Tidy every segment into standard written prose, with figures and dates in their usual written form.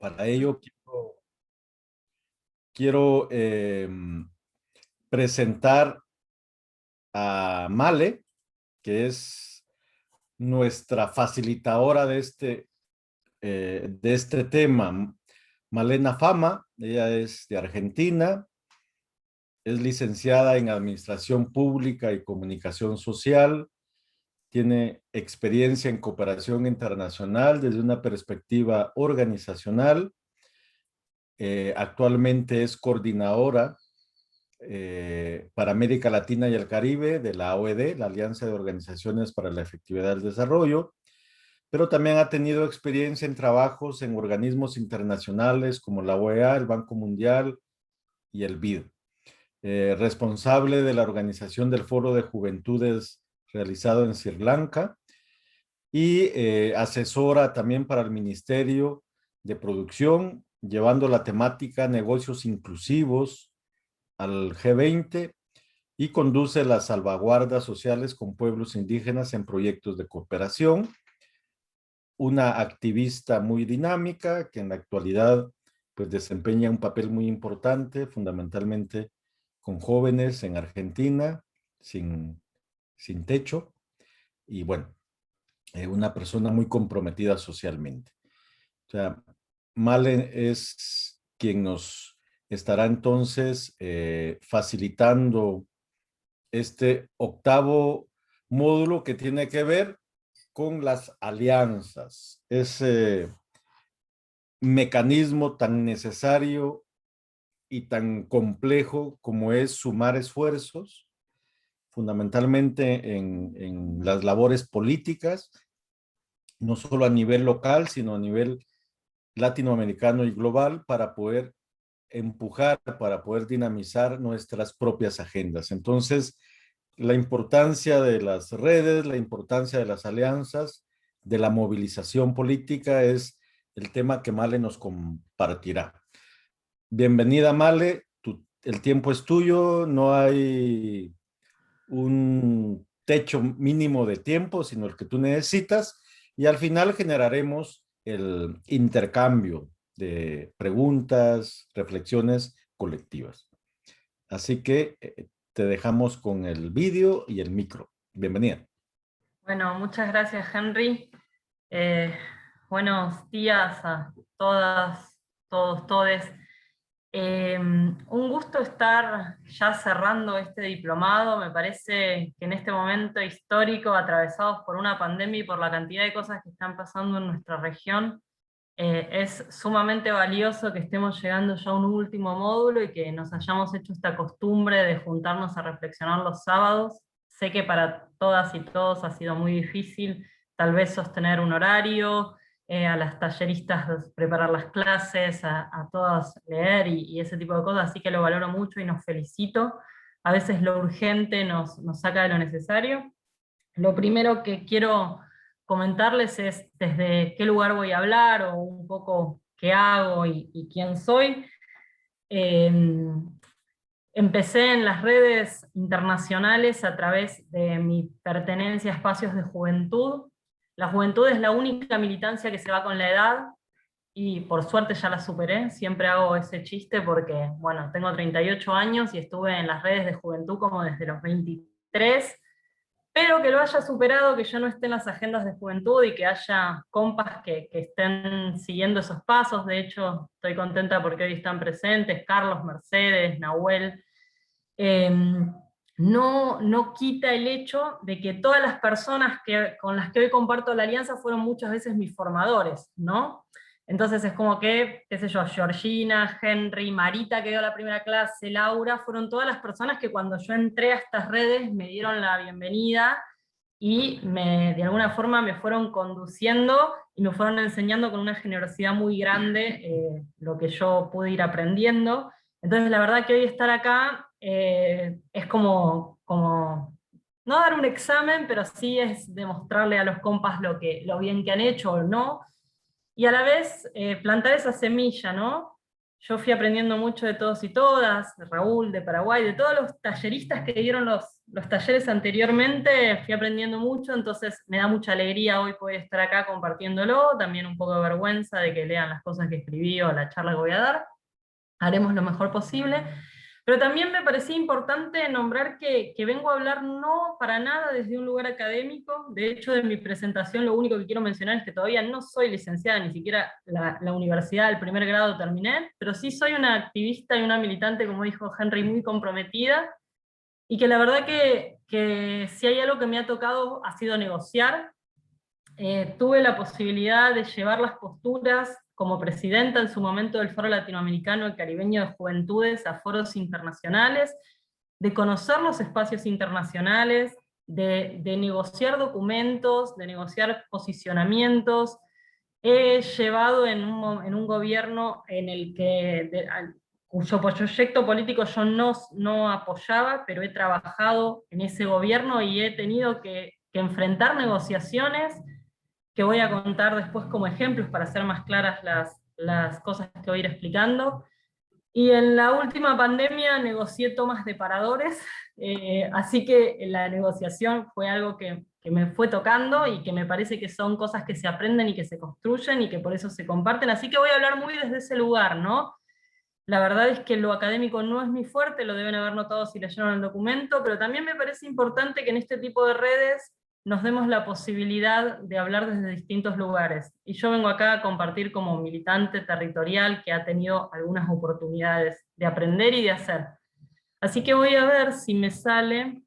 Para ello quiero presentar a Male, que es nuestra facilitadora de este tema. Malena Fama, ella es de Argentina, es licenciada en Administración Pública y Comunicación Social, tiene experiencia en cooperación internacional desde una perspectiva organizacional. Actualmente es coordinadora para América Latina y el Caribe de la OED, la Alianza de Organizaciones para la Efectividad del Desarrollo, pero también ha tenido experiencia en trabajos en organismos internacionales como la OEA, el Banco Mundial y el BID. Responsable de la organización del Foro de Juventudes realizado en Sri Lanka y asesora también para el Ministerio de Producción, llevando la temática negocios inclusivos al G20 y conduce las salvaguardas sociales con pueblos indígenas en proyectos de cooperación. Una activista muy dinámica que en la actualidad pues desempeña un papel muy importante, fundamentalmente con jóvenes en Argentina, sin techo, y bueno, una persona muy comprometida socialmente. O sea, Male es quien nos estará entonces facilitando este octavo módulo que tiene que ver con las alianzas, ese mecanismo tan necesario y tan complejo como es sumar esfuerzos, fundamentalmente en las labores políticas, no solo a nivel local, sino a nivel latinoamericano y global, para poder empujar, para poder dinamizar nuestras propias agendas. Entonces, la importancia de las redes, la importancia de las alianzas, de la movilización política es el tema que Male nos compartirá. Bienvenida, Male. El tiempo es tuyo, no hay un techo mínimo de tiempo, sino el que tú necesitas, y al final generaremos el intercambio de preguntas, reflexiones colectivas. Así que te dejamos con el vídeo y el micro. Bienvenida. Bueno, muchas gracias, Henry. Buenos días a todas, todos, todes. Un gusto estar ya cerrando este diplomado. Me parece que en este momento histórico, atravesados por una pandemia y por la cantidad de cosas que están pasando en nuestra región, es sumamente valioso que estemos llegando ya a un último módulo y que nos hayamos hecho esta costumbre de juntarnos a reflexionar los sábados. Sé que para todas y todos ha sido muy difícil tal vez sostener un horario, a las talleristas preparar las clases, a todas leer y ese tipo de cosas, así que lo valoro mucho y nos felicito. A veces lo urgente nos saca de lo necesario. Lo primero que quiero comentarles es desde qué lugar voy a hablar o un poco qué hago y quién soy. Eh, Empecé en las redes internacionales a través de mi pertenencia a espacios de juventud. La juventud es la única militancia que se va con la edad y por suerte ya la superé. Siempre hago ese chiste porque, bueno, tengo 38 años y estuve en las redes de juventud como desde los 23. Pero que lo haya superado, que yo no esté en las agendas de juventud y que haya compas que estén siguiendo esos pasos. De hecho, estoy contenta porque hoy están presentes Carlos, Mercedes, Nahuel. Eh, no quita el hecho de que todas las personas con las que hoy comparto la alianza fueron muchas veces mis formadores, ¿no? Entonces es como que, qué sé yo, Georgina, Henry, Marita que dio la primera clase, Laura, fueron todas las personas que cuando yo entré a estas redes me dieron la bienvenida y de alguna forma me fueron conduciendo y me fueron enseñando con una generosidad muy grande lo que yo pude ir aprendiendo. Entonces la verdad que hoy estar acá es como no dar un examen, pero sí es demostrarle a los compas lo bien que han hecho o no, y a la vez plantar esa semilla, ¿no? yo fui aprendiendo mucho de todos y todas, de Raúl, de Paraguay, de todos los talleristas que dieron los talleres anteriormente, fui aprendiendo mucho, entonces me da mucha alegría hoy poder estar acá compartiéndolo, también un poco de vergüenza de que lean las cosas que escribí o la charla que voy a dar. Haremos lo mejor posible. Pero también me parecía importante nombrar que vengo a hablar no para nada desde un lugar académico. De hecho, de mi presentación lo único que quiero mencionar es que todavía no soy licenciada, ni siquiera la universidad del primer grado terminé, pero sí soy una activista y una militante, como dijo Henry, muy comprometida, y que la verdad que si hay algo que me ha tocado ha sido negociar. Tuve la posibilidad de llevar las posturas como presidenta en su momento del Foro Latinoamericano y Caribeño de Juventudes a foros internacionales, de conocer los espacios internacionales, de negociar documentos, de negociar posicionamientos. He llevado en un gobierno en el que, cuyo proyecto político yo no apoyaba, pero he trabajado en ese gobierno y he tenido que enfrentar negociaciones que voy a contar después como ejemplos para hacer más claras las cosas que voy a ir explicando. Y en la última pandemia negocié tomas de paradores, así que la negociación fue algo que me fue tocando y que me parece que son cosas que se aprenden y que se construyen y que por eso se comparten. Así que voy a hablar muy desde ese lugar, ¿no? La verdad es que lo académico no es mi fuerte, lo deben haber notado si leyeron el documento, pero también me parece importante que en este tipo de redes nos demos la posibilidad de hablar desde distintos lugares. Y yo vengo acá a compartir como militante territorial que ha tenido algunas oportunidades de aprender y de hacer. Así que voy a ver si me sale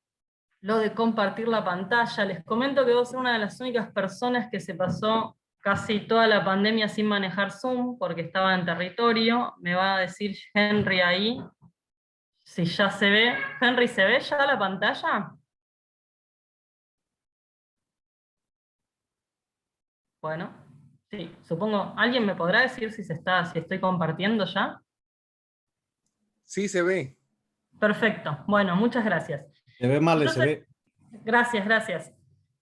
lo de compartir la pantalla. Les comento que voy a ser una de las únicas personas que se pasó casi toda la pandemia sin manejar Zoom, porque estaba en territorio. Me va a decir Henry ahí, si ya se ve. Henry, ¿se ve ya la pantalla? Bueno, sí, supongo, ¿alguien me podrá decir si estoy compartiendo ya? Sí, se ve. Perfecto, bueno, muchas gracias. Se ve mal, se Entonces, ve. gracias, gracias.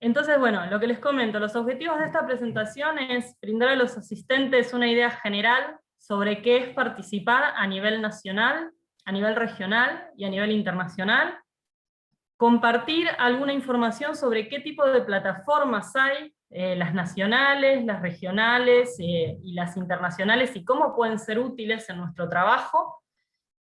Entonces, bueno, lo que les comento, los objetivos de esta presentación es brindar a los asistentes una idea general sobre qué es participar a nivel nacional, a nivel regional y a nivel internacional, compartir alguna información sobre qué tipo de plataformas hay, las nacionales, las regionales y las internacionales, y cómo pueden ser útiles en nuestro trabajo.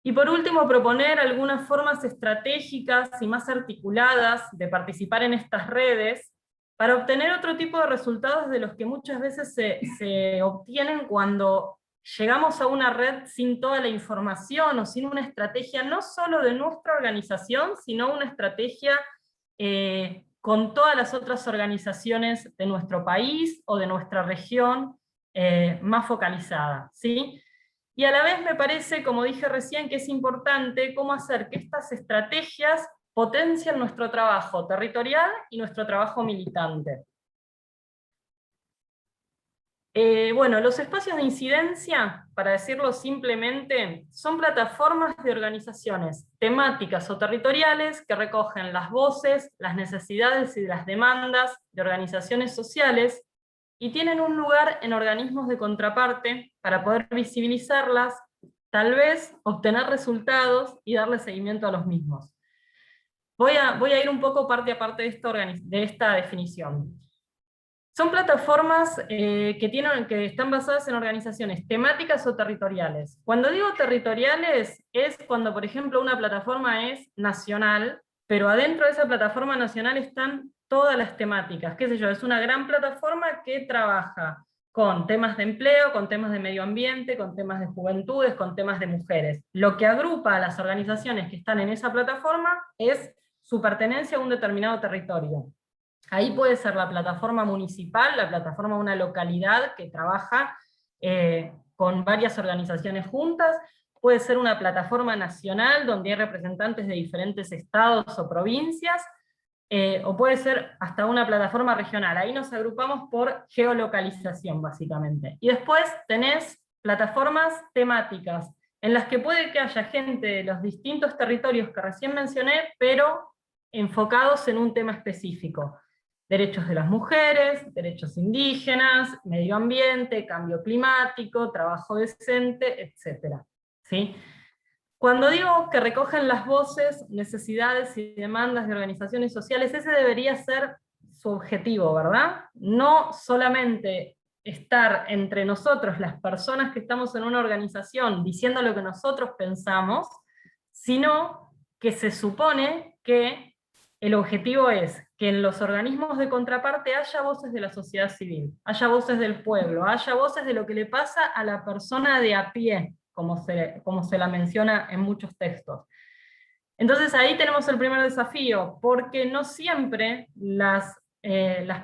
Y por último, proponer algunas formas estratégicas y más articuladas de participar en estas redes para obtener otro tipo de resultados de los que muchas veces se obtienen cuando llegamos a una red sin toda la información o sin una estrategia no solo de nuestra organización, sino una estrategia con todas las otras organizaciones de nuestro país o de nuestra región más focalizada, ¿sí? Y a la vez me parece, como dije recién, que es importante cómo hacer que estas estrategias potencien nuestro trabajo territorial y nuestro trabajo militante. Bueno, los espacios de incidencia, para decirlo simplemente, son plataformas de organizaciones temáticas o territoriales que recogen las voces, las necesidades y las demandas de organizaciones sociales y tienen un lugar en organismos de contraparte para poder visibilizarlas, tal vez obtener resultados y darle seguimiento a los mismos. Voy a ir un poco parte a parte de esta definición. Son plataformas que están basadas en organizaciones temáticas o territoriales. Cuando digo territoriales, es cuando, por ejemplo, una plataforma es nacional, pero adentro de esa plataforma nacional están todas las temáticas. Qué sé yo, es una gran plataforma que trabaja con temas de empleo, con temas de medio ambiente, con temas de juventudes, con temas de mujeres. Lo que agrupa a las organizaciones que están en esa plataforma es su pertenencia a un determinado territorio. Ahí puede ser la plataforma municipal, la plataforma de una localidad que trabaja con varias organizaciones juntas, puede ser una plataforma nacional donde hay representantes de diferentes estados o provincias, o puede ser hasta una plataforma regional. Ahí nos agrupamos por geolocalización, básicamente. Y después tenés plataformas temáticas, en las que puede que haya gente de los distintos territorios que recién mencioné, pero enfocados en un tema específico. derechos de las mujeres, derechos indígenas, medio ambiente, cambio climático, trabajo decente, etc. ¿Sí? Cuando digo que recogen las voces, necesidades y demandas de organizaciones sociales, ese debería ser su objetivo, ¿verdad? No solamente estar entre nosotros, las personas que estamos en una organización, diciendo lo que nosotros pensamos, sino que se supone que el objetivo es que en los organismos de contraparte haya voces de la sociedad civil, haya voces del pueblo, haya voces de lo que le pasa a la persona de a pie, como se la menciona en muchos textos. Entonces ahí tenemos el primer desafío, porque no siempre las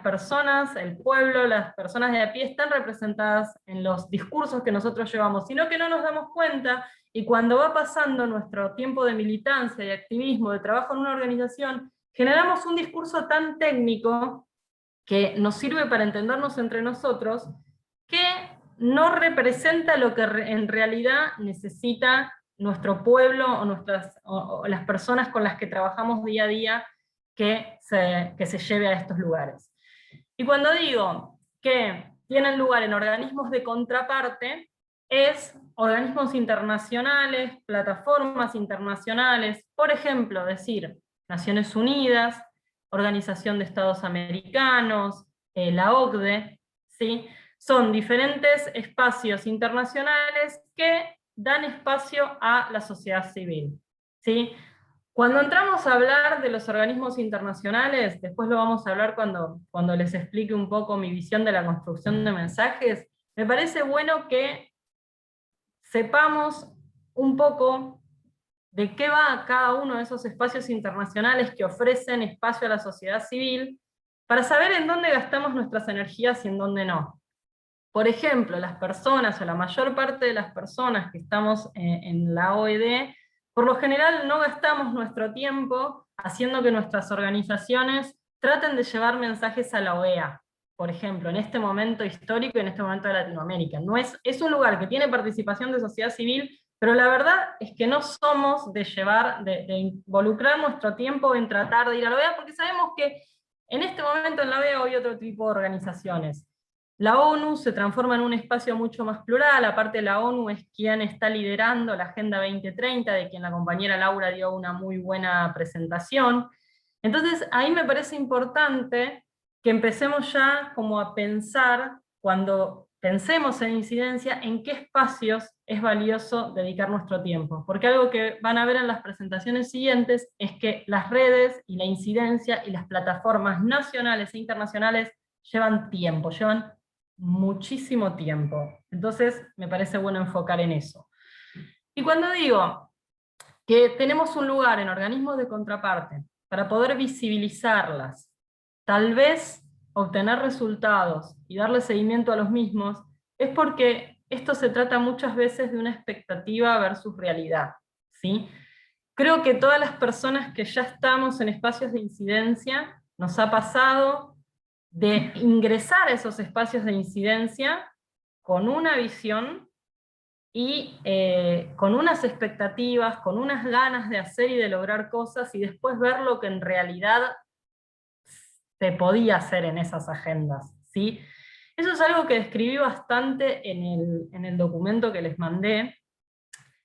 personas, el pueblo, las personas de a pie están representadas en los discursos que nosotros llevamos, sino que no nos damos cuenta, y cuando va pasando nuestro tiempo de militancia, de activismo, de trabajo en una organización, generamos un discurso tan técnico que nos sirve para entendernos entre nosotros, que no representa lo que en realidad necesita nuestro pueblo o las personas con las que trabajamos día a día que se lleve a estos lugares. Y cuando digo que tienen lugar en organismos de contraparte, es organismos internacionales, plataformas internacionales, por ejemplo, decir Naciones Unidas, Organización de Estados Americanos, la OCDE, ¿sí? Son diferentes espacios internacionales que dan espacio a la sociedad civil, ¿sí? Cuando entramos a hablar de los organismos internacionales, después lo vamos a hablar cuando les explique un poco mi visión de la construcción de mensajes, me parece bueno que sepamos un poco de qué va cada uno de esos espacios internacionales que ofrecen espacio a la sociedad civil, para saber en dónde gastamos nuestras energías y en dónde no. Por ejemplo, las personas, o la mayor parte de las personas que estamos en la OED, por lo general no gastamos nuestro tiempo haciendo que nuestras organizaciones traten de llevar mensajes a la OEA, por ejemplo, en este momento histórico y en este momento de Latinoamérica. Es un lugar que tiene participación de sociedad civil, pero la verdad es que no somos de involucrar nuestro tiempo en tratar de ir a la OEA, porque sabemos que en este momento en la OEA hay otro tipo de organizaciones. La ONU se transforma en un espacio mucho más plural, aparte la ONU es quien está liderando la Agenda 2030, de quien la compañera Laura dio una muy buena presentación. Entonces ahí me parece importante que empecemos ya como a pensar, cuando pensemos en incidencia, en qué espacios es valioso dedicar nuestro tiempo. Porque algo que van a ver en las presentaciones siguientes es que las redes y la incidencia y las plataformas nacionales e internacionales llevan tiempo, llevan muchísimo tiempo. Entonces me parece bueno enfocar en eso. Y cuando digo que tenemos un lugar en organismos de contraparte para poder visibilizarlas, tal vez obtener resultados y darle seguimiento a los mismos, es porque esto se trata muchas veces de una expectativa versus realidad, ¿sí? Creo que todas las personas que ya estamos en espacios de incidencia, nos ha pasado de ingresar a esos espacios de incidencia con una visión y con unas expectativas, con unas ganas de hacer y de lograr cosas, y después ver lo que en realidad se podía hacer en esas agendas, ¿sí? Eso es algo que describí bastante en el documento que les mandé.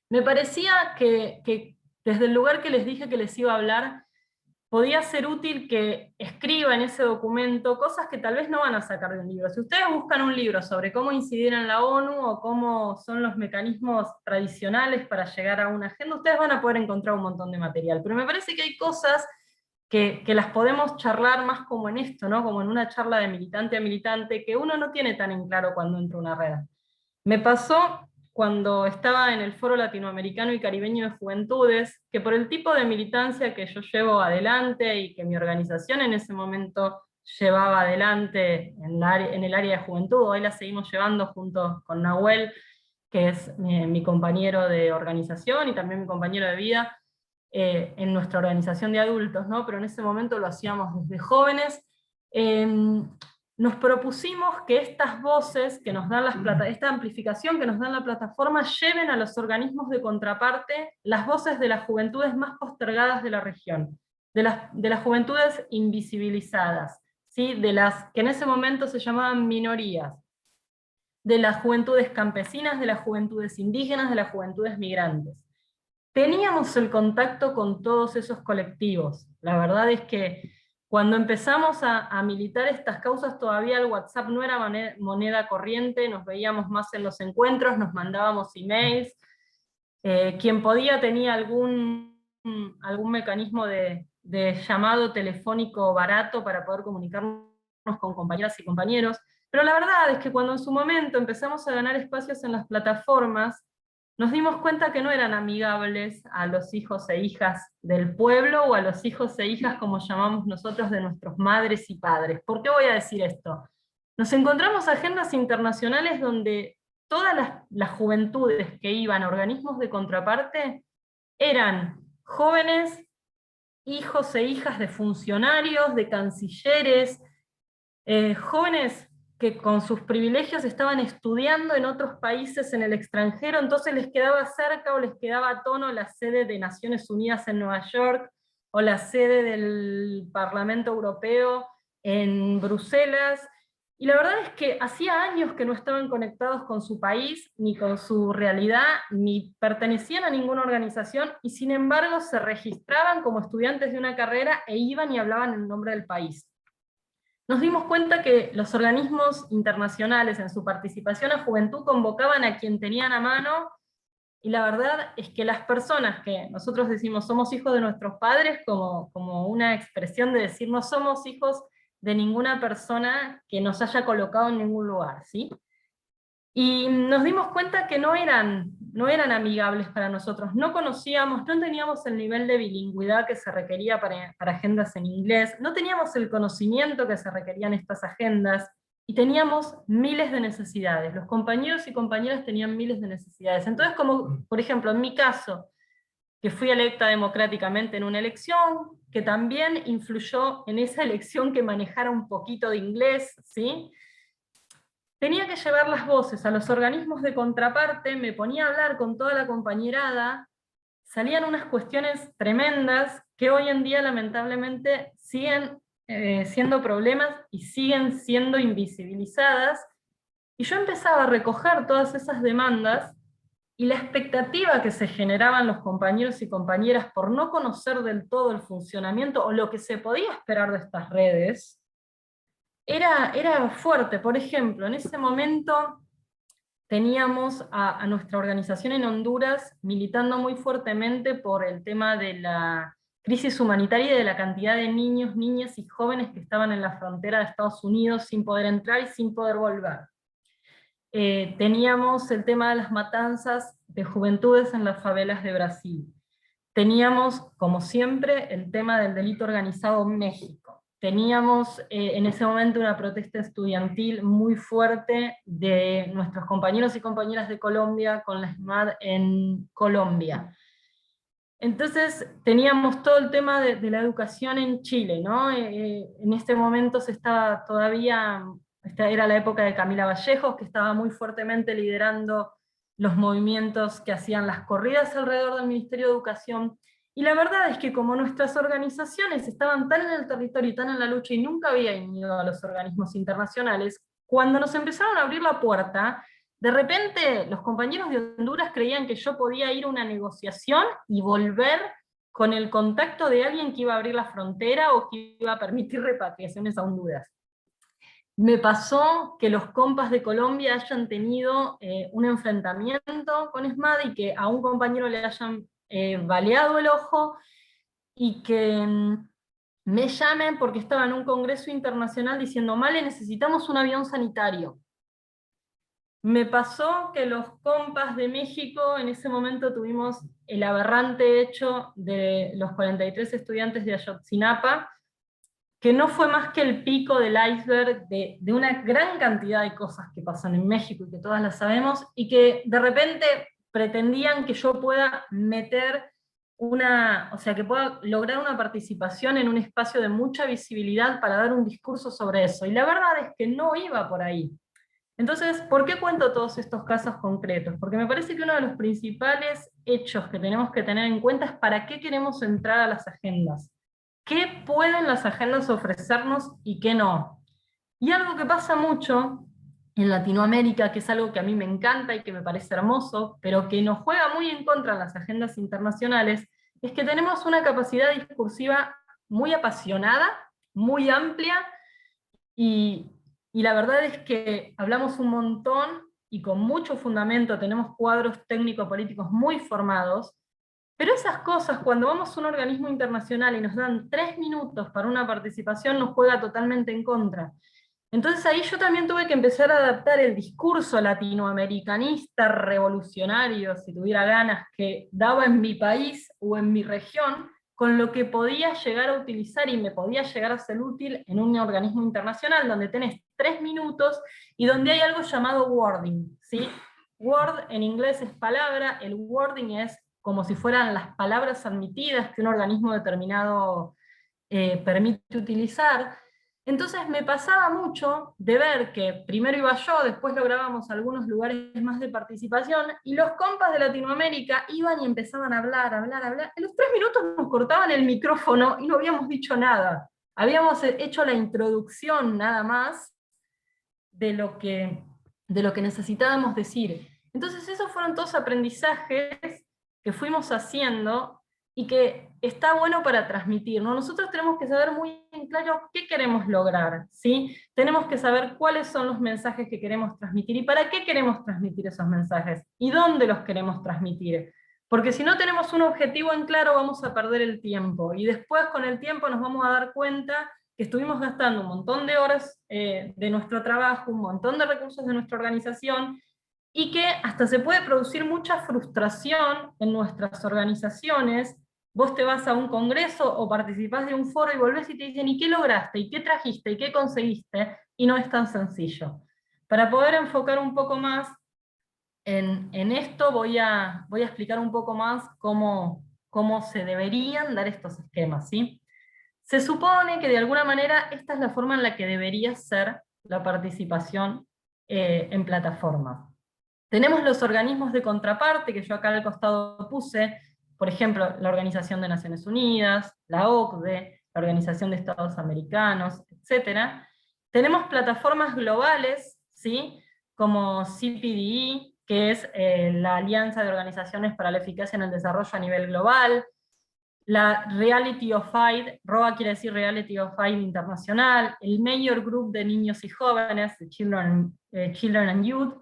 Me parecía que desde el lugar que les dije que les iba a hablar, podía ser útil que escriba en ese documento cosas que tal vez no van a sacar de un libro. Si ustedes buscan un libro sobre cómo incidir en la ONU o cómo son los mecanismos tradicionales para llegar a una agenda, ustedes van a poder encontrar un montón de material. Pero me parece que hay cosas que las podemos charlar más como en esto, ¿no? Como en una charla de militante a militante, que uno no tiene tan en claro cuando entra a una red. Me pasó cuando estaba en el Foro Latinoamericano y Caribeño de Juventudes, que por el tipo de militancia que yo llevo adelante y que mi organización en ese momento llevaba adelante en el área de juventud, hoy la seguimos llevando junto con Nahuel, que es mi compañero de organización y también mi compañero de vida, en nuestra organización de adultos, ¿no? Pero en ese momento lo hacíamos desde jóvenes. Nos propusimos que estas voces que nos dan esta amplificación que nos dan la plataforma, lleven a los organismos de contraparte las voces de las juventudes más postergadas de la región, de las juventudes invisibilizadas, ¿sí? De las que en ese momento se llamaban minorías, de las juventudes campesinas, de las juventudes indígenas, de las juventudes migrantes. Teníamos el contacto con todos esos colectivos. La verdad es que cuando empezamos a militar estas causas, todavía el WhatsApp no era moneda corriente, nos veíamos más en los encuentros, nos mandábamos emails, quien podía tenía algún mecanismo de llamado telefónico barato para poder comunicarnos con compañeras y compañeros, pero la verdad es que cuando en su momento empezamos a ganar espacios en las plataformas, nos dimos cuenta que no eran amigables a los hijos e hijas del pueblo, o a los hijos e hijas, como llamamos nosotros, de nuestros madres y padres. ¿Por qué voy a decir esto? Nos encontramos agendas internacionales donde todas las juventudes que iban a organismos de contraparte eran jóvenes, hijos e hijas de funcionarios, de cancilleres, jóvenes que con sus privilegios estaban estudiando en otros países en el extranjero, entonces les quedaba cerca o les quedaba a tono la sede de Naciones Unidas en Nueva York, o la sede del Parlamento Europeo en Bruselas, y la verdad es que hacía años que no estaban conectados con su país, ni con su realidad, ni pertenecían a ninguna organización, y sin embargo se registraban como estudiantes de una carrera e iban y hablaban en nombre del país. Nos dimos cuenta que los organismos internacionales en su participación a juventud convocaban a quien tenían a mano, y la verdad es que las personas que nosotros decimos somos hijos de nuestros padres, como una expresión de decir no somos hijos de ninguna persona que nos haya colocado en ningún lugar, ¿sí? Y nos dimos cuenta que no eran amigables para nosotros, no conocíamos, no teníamos el nivel de bilingüidad que se requería para agendas en inglés, no teníamos el conocimiento que se requerían estas agendas, y teníamos miles de necesidades. Los compañeros y compañeras tenían miles de necesidades. Entonces, como por ejemplo en mi caso, que fui electa democráticamente en una elección, que también influyó en esa elección que manejara un poquito de inglés, ¿sí? Tenía que llevar las voces a los organismos de contraparte, me ponía a hablar con toda la compañerada, salían unas cuestiones tremendas que hoy en día lamentablemente siguen siendo problemas y siguen siendo invisibilizadas, y yo empezaba a recoger todas esas demandas, y la expectativa que se generaban los compañeros y compañeras por no conocer del todo el funcionamiento o lo que se podía esperar de estas redes, era fuerte. Por ejemplo, en ese momento teníamos a nuestra organización en Honduras militando muy fuertemente por el tema de la crisis humanitaria y de la cantidad de niños, niñas y jóvenes que estaban en la frontera de Estados Unidos sin poder entrar y sin poder volver. Teníamos el tema de las matanzas de juventudes en las favelas de Brasil. Teníamos, como siempre, el tema del delito organizado en México. Teníamos en ese momento una protesta estudiantil muy fuerte de nuestros compañeros y compañeras de Colombia con la SMAD en Colombia. Entonces teníamos todo el tema de la educación en Chile, ¿no? En este momento se estaba todavía, esta era la época de Camila Vallejos, que estaba muy fuertemente liderando los movimientos que hacían las corridas alrededor del Ministerio de Educación. Y la verdad es que como nuestras organizaciones estaban tan en el territorio y tan en la lucha y nunca habían ido a los organismos internacionales, cuando nos empezaron a abrir la puerta, de repente los compañeros de Honduras creían que yo podía ir a una negociación y volver con el contacto de alguien que iba a abrir la frontera o que iba a permitir repatriaciones a Honduras. Me pasó que los compas de Colombia hayan tenido un enfrentamiento con SMAD y que a un compañero le hayan baleado el ojo, y que me llamen porque estaba en un congreso internacional diciendo: Male, necesitamos un avión sanitario. Me pasó que los compas de México, en ese momento tuvimos el aberrante hecho de los 43 estudiantes de Ayotzinapa, que no fue más que el pico del iceberg de una gran cantidad de cosas que pasan en México y que todas las sabemos, y que de repente pretendían que yo pueda meter que pueda lograr una participación en un espacio de mucha visibilidad para dar un discurso sobre eso, y la verdad es que no iba por ahí. Entonces, ¿por qué cuento todos estos casos concretos? Porque me parece que uno de los principales hechos que tenemos que tener en cuenta es para qué queremos entrar a las agendas. qué pueden las agendas ofrecernos y qué no. Y algo que pasa mucho en Latinoamérica, que es algo que a mí me encanta y que me parece hermoso, pero que nos juega muy en contra en las agendas internacionales, es que tenemos una capacidad discursiva muy apasionada, muy amplia, y, y la verdad es que hablamos un montón y con mucho fundamento, tenemos cuadros técnico-políticos muy formados, pero esas cosas, cuando vamos a un organismo internacional y nos dan 3 minutos para una participación, nos juega totalmente en contra. Entonces ahí yo también tuve que empezar a adaptar el discurso latinoamericanista, revolucionario, si tuviera ganas, que daba en mi país o en mi región, con lo que podía llegar a utilizar y me podía llegar a ser útil en un organismo internacional, donde tenés 3 minutos y donde hay algo llamado wording, ¿sí? Word en inglés es palabra, el wording es como si fueran las palabras admitidas que un organismo determinado permite utilizar. Entonces me pasaba mucho de ver que primero iba yo, después lográbamos algunos lugares más de participación, y los compas de Latinoamérica iban y empezaban a hablar. En los 3 minutos nos cortaban el micrófono y no habíamos dicho nada. Habíamos hecho la introducción nada más de lo que necesitábamos decir. Entonces esos fueron todos aprendizajes que fuimos haciendo y que está bueno para transmitir, ¿no? Nosotros tenemos que saber muy en claro qué queremos lograr, ¿sí? Tenemos que saber cuáles son los mensajes que queremos transmitir y para qué queremos transmitir esos mensajes y dónde los queremos transmitir. Porque si no tenemos un objetivo en claro vamos a perder el tiempo y después con el tiempo nos vamos a dar cuenta que estuvimos gastando un montón de horas de nuestro trabajo, un montón de recursos de nuestra organización, y que hasta se puede producir mucha frustración en nuestras organizaciones. Vos te vas a un congreso o participás de un foro y volvés y te dicen, ¿y qué lograste? ¿Y qué trajiste? ¿Y qué conseguiste? Y no es tan sencillo. Para poder enfocar un poco más en esto, voy a explicar un poco más cómo se deberían dar estos esquemas, ¿sí? Se supone que de alguna manera esta es la forma en la que debería ser la participación en plataformas. Tenemos los organismos de contraparte, que yo acá al costado puse, por ejemplo, la Organización de Naciones Unidas, la OCDE, la Organización de Estados Americanos, etc. Tenemos plataformas globales, ¿sí? Como CPDE, que es la Alianza de Organizaciones para la Eficacia en el Desarrollo a nivel global, la Reality of Aid, ROA quiere decir Reality of Aid Internacional, el Mayor Group de Niños y Jóvenes, de Children and Youth.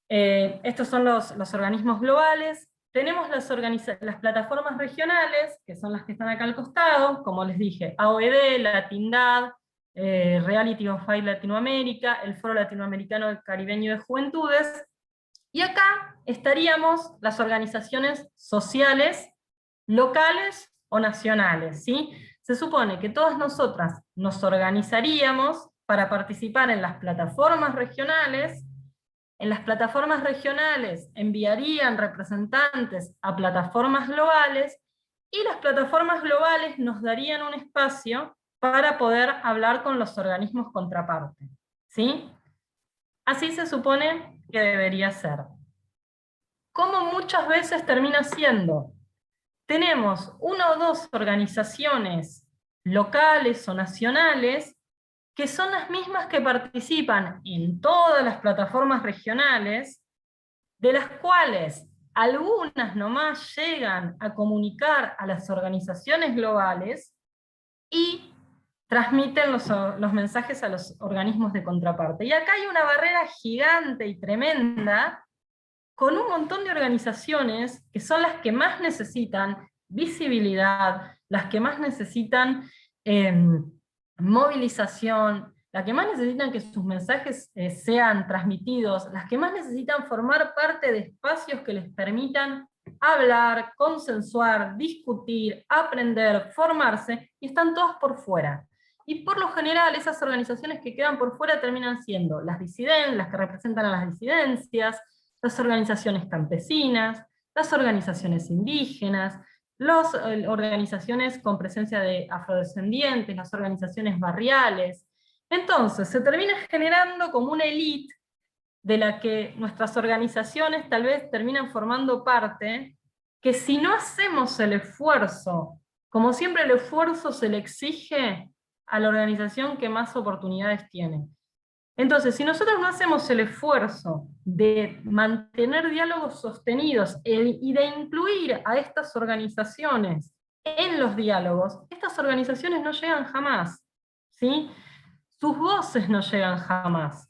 Estos son los organismos globales. Tenemos las plataformas regionales, que son las que están acá al costado, como les dije, AOED, Latindad, Reality of Aid Latinoamérica, el Foro Latinoamericano Caribeño de Juventudes, y acá estaríamos las organizaciones sociales, locales o nacionales, ¿sí? Se supone que todas nosotras nos organizaríamos para participar en las plataformas regionales. En las plataformas regionales enviarían representantes a plataformas globales, y las plataformas globales nos darían un espacio para poder hablar con los organismos contraparte, ¿sí? Así se supone que debería ser. Como muchas veces termina siendo, tenemos una o dos organizaciones locales o nacionales que son las mismas que participan en todas las plataformas regionales, de las cuales algunas nomás llegan a comunicar a las organizaciones globales y transmiten los mensajes a los organismos de contraparte. Y acá hay una barrera gigante y tremenda con un montón de organizaciones que son las que más necesitan visibilidad, las que más necesitan movilización, las que más necesitan que sus mensajes sean transmitidos, las que más necesitan formar parte de espacios que les permitan hablar, consensuar, discutir, aprender, formarse, y están todas por fuera. Y por lo general esas organizaciones que quedan por fuera terminan siendo las disidentes, las que representan a las disidencias, las organizaciones campesinas, las organizaciones indígenas, las organizaciones con presencia de afrodescendientes, las organizaciones barriales. Entonces, se termina generando como una élite de la que nuestras organizaciones tal vez terminan formando parte, que si no hacemos el esfuerzo Como siempre, el esfuerzo se le exige a la organización que más oportunidades tiene. Entonces, si nosotros no hacemos el esfuerzo de mantener diálogos sostenidos y de incluir a estas organizaciones en los diálogos, estas organizaciones no llegan jamás, ¿sí? Sus voces no llegan jamás.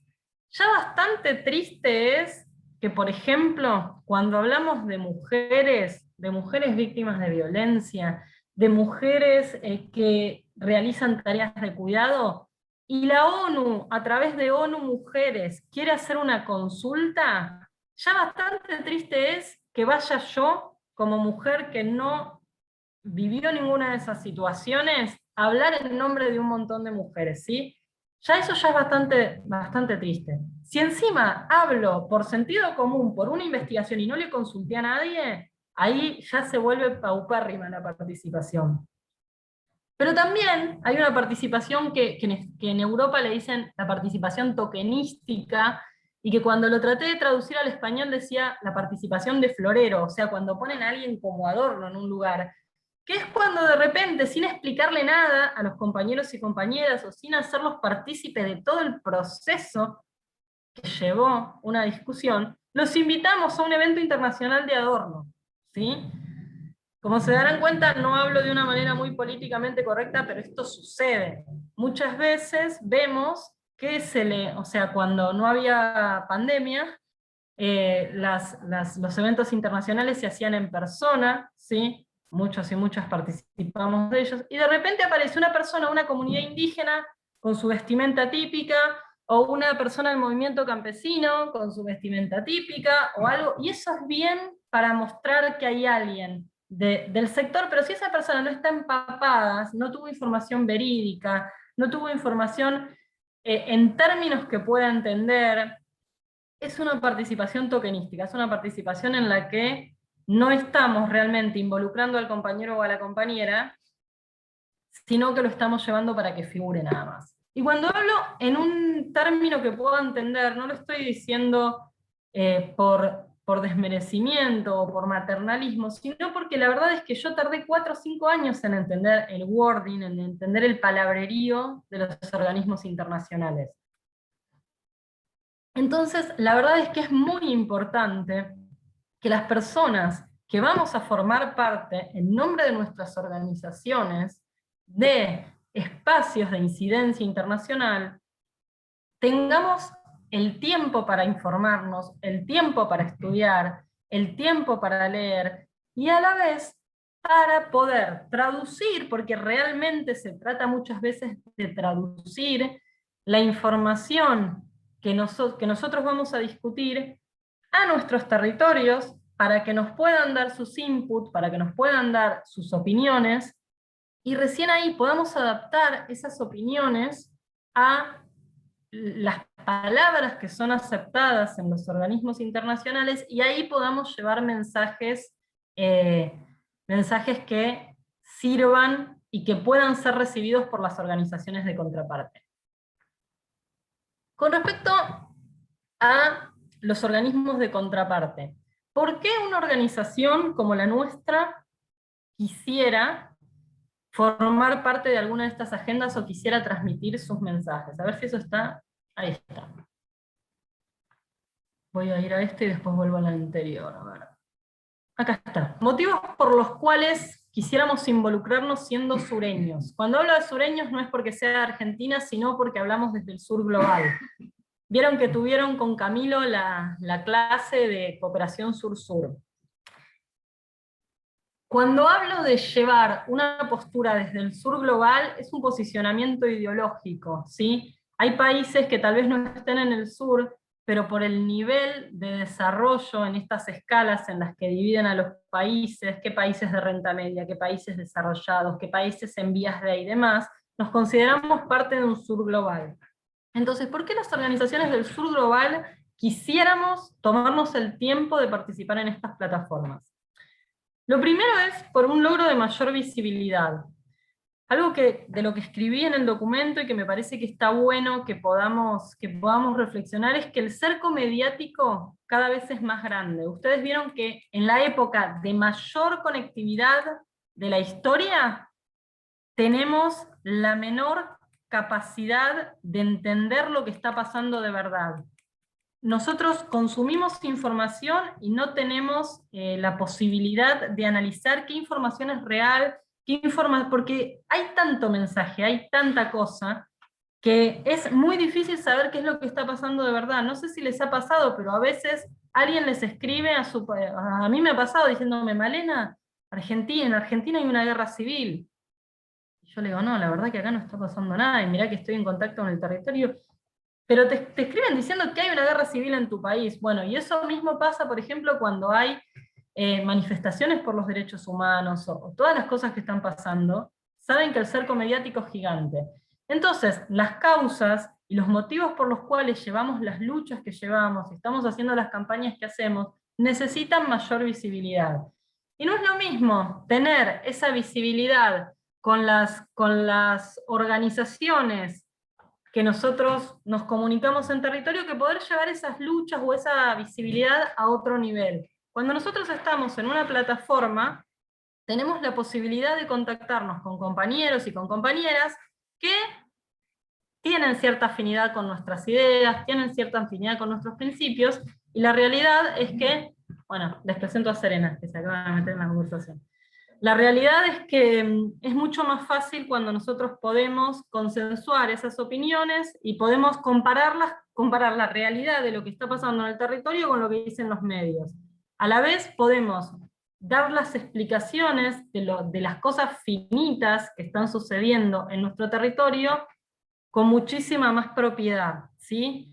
Ya bastante triste es que, por ejemplo, cuando hablamos de mujeres víctimas de violencia, de mujeres que realizan tareas de cuidado, y la ONU, a través de ONU Mujeres, quiere hacer una consulta, ya bastante triste es que vaya yo, como mujer que no vivió ninguna de esas situaciones, a hablar en nombre de un montón de mujeres, ¿sí? Ya eso ya es bastante triste. Si encima hablo por sentido común, por una investigación y no le consulté a nadie, ahí ya se vuelve paupérrima la participación. Pero también hay una participación que en Europa le dicen la participación tokenística, y que cuando lo traté de traducir al español decía la participación de florero, o sea, cuando ponen a alguien como adorno en un lugar, que es cuando de repente, sin explicarle nada a los compañeros y compañeras, o sin hacerlos partícipes de todo el proceso que llevó una discusión, los invitamos a un evento internacional de adorno, ¿sí? Como se darán cuenta, no hablo de una manera muy políticamente correcta, pero esto sucede. Muchas veces vemos que o sea, cuando no había pandemia, los eventos internacionales se hacían en persona, ¿sí? Muchos y muchas participamos de ellos, y de repente aparece una persona, una comunidad indígena, con su vestimenta típica, o una persona del movimiento campesino, con su vestimenta típica, o algo, y eso es bien para mostrar que hay alguien del sector, pero si esa persona no está empapada, no tuvo información verídica, no tuvo información en términos que pueda entender, es una participación tokenística, es una participación en la que no estamos realmente involucrando al compañero o a la compañera, sino que lo estamos llevando para que figure nada más. Y cuando hablo en un término que pueda entender, no lo estoy diciendo por desmerecimiento o por maternalismo, sino porque la verdad es que yo tardé 4 o 5 años en entender el wording, en entender el palabrerío de los organismos internacionales. Entonces, la verdad es que es muy importante que las personas que vamos a formar parte, en nombre de nuestras organizaciones, de espacios de incidencia internacional, tengamos el tiempo para informarnos, el tiempo para estudiar, el tiempo para leer, y a la vez para poder traducir, porque realmente se trata muchas veces de traducir la información que nosotros vamos a discutir a nuestros territorios, para que nos puedan dar sus inputs, para que nos puedan dar sus opiniones, y recién ahí podamos adaptar esas opiniones a las palabras que son aceptadas en los organismos internacionales, y ahí podamos llevar mensajes que sirvan y que puedan ser recibidos por las organizaciones de contraparte. Con respecto a los organismos de contraparte, ¿por qué una organización como la nuestra quisiera formar parte de alguna de estas agendas o quisiera transmitir sus mensajes? A ver si eso está. Ahí está. Voy a ir a este y después vuelvo al anterior. A ver. Acá está. Motivos por los cuales quisiéramos involucrarnos siendo sureños. Cuando hablo de sureños no es porque sea de Argentina, sino porque hablamos desde el sur global. Vieron que tuvieron con Camilo la clase de cooperación sur-sur. Cuando hablo de llevar una postura desde el sur global, es un posicionamiento ideológico, ¿sí? Hay países que tal vez no estén en el sur, pero por el nivel de desarrollo en estas escalas en las que dividen a los países, qué países de renta media, qué países desarrollados, qué países en vías de y demás, nos consideramos parte de un sur global. Entonces, ¿por qué las organizaciones del sur global quisiéramos tomarnos el tiempo de participar en estas plataformas? Lo primero es por un logro de mayor visibilidad. Algo de lo que escribí en el documento y que me parece que está bueno que podamos reflexionar es que el cerco mediático cada vez es más grande. Ustedes vieron que en la época de mayor conectividad de la historia tenemos la menor capacidad de entender lo que está pasando de verdad. Nosotros consumimos información y no tenemos la posibilidad de analizar qué información es real, porque hay tanto mensaje, hay tanta cosa, que es muy difícil saber qué es lo que está pasando de verdad. No sé si les ha pasado, pero a veces alguien les escribe a mí me ha pasado diciéndome, Malena, en Argentina hay una guerra civil. Y yo le digo, no, la verdad que acá no está pasando nada, y mirá que estoy en contacto con el territorio, pero te escriben diciendo que hay una guerra civil en tu país. Bueno, y eso mismo pasa, por ejemplo, cuando hay manifestaciones por los derechos humanos, o todas las cosas que están pasando, saben que el cerco mediático es gigante. Entonces, las causas y los motivos por los cuales llevamos las luchas que llevamos, estamos haciendo las campañas que hacemos, necesitan mayor visibilidad. Y no es lo mismo tener esa visibilidad con las organizaciones que nosotros nos comunicamos en territorio, que poder llevar esas luchas o esa visibilidad a otro nivel. Cuando nosotros estamos en una plataforma, tenemos la posibilidad de contactarnos con compañeros y con compañeras que tienen cierta afinidad con nuestras ideas, tienen cierta afinidad con nuestros principios, y la realidad es que, bueno, les presento a Serena, que se acaba de meter en la conversación. La realidad es que es mucho más fácil cuando nosotros podemos consensuar esas opiniones y podemos comparar la realidad de lo que está pasando en el territorio con lo que dicen los medios. A la vez podemos dar las explicaciones de las cosas finitas que están sucediendo en nuestro territorio con muchísima más propiedad, ¿sí?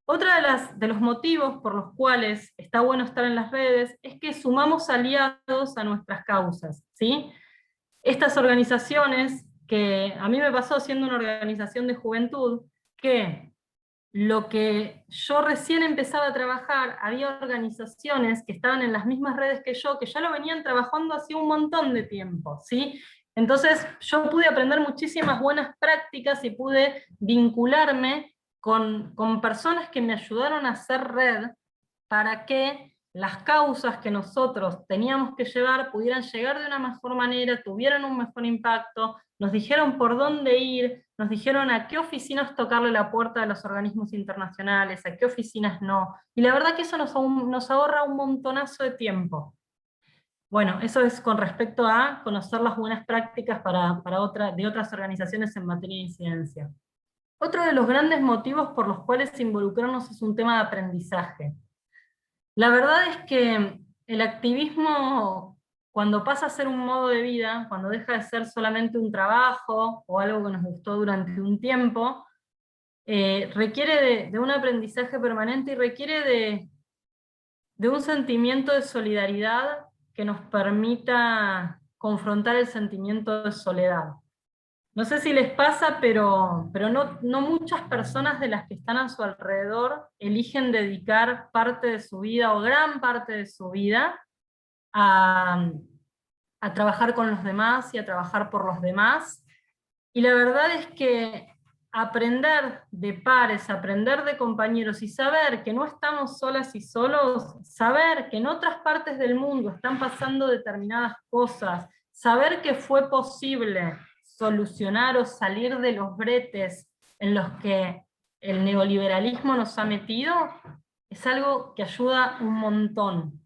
Otra de los motivos por los cuales está bueno estar en las redes es que sumamos aliados a nuestras causas, ¿sí? Estas organizaciones, que a mí me pasó siendo una organización de juventud, que lo que yo recién empezaba a trabajar, había organizaciones que estaban en las mismas redes que yo, que ya lo venían trabajando hace un montón de tiempo, ¿sí? Entonces yo pude aprender muchísimas buenas prácticas y pude vincularme con personas que me ayudaron a hacer red para que las causas que nosotros teníamos que llevar pudieran llegar de una mejor manera, tuvieran un mejor impacto, nos dijeron por dónde ir, nos dijeron a qué oficinas tocarle la puerta de los organismos internacionales, a qué oficinas no, y la verdad que eso nos ahorra un montonazo de tiempo. Bueno, eso es con respecto a conocer las buenas prácticas de otras organizaciones en materia de incidencia. Otro de los grandes motivos por los cuales involucrarnos es un tema de aprendizaje. La verdad es que el activismo, cuando pasa a ser un modo de vida, cuando deja de ser solamente un trabajo o algo que nos gustó durante un tiempo, requiere de un aprendizaje permanente y requiere de un sentimiento de solidaridad que nos permita confrontar el sentimiento de soledad. No sé si les pasa, pero no muchas personas de las que están a su alrededor eligen dedicar parte de su vida, o gran parte de su vida, a trabajar con los demás y a trabajar por los demás. Y la verdad es que aprender de pares, aprender de compañeros y saber que no estamos solas y solos, saber que en otras partes del mundo están pasando determinadas cosas, saber que fue posible solucionar o salir de los bretes en los que el neoliberalismo nos ha metido, es algo que ayuda un montón.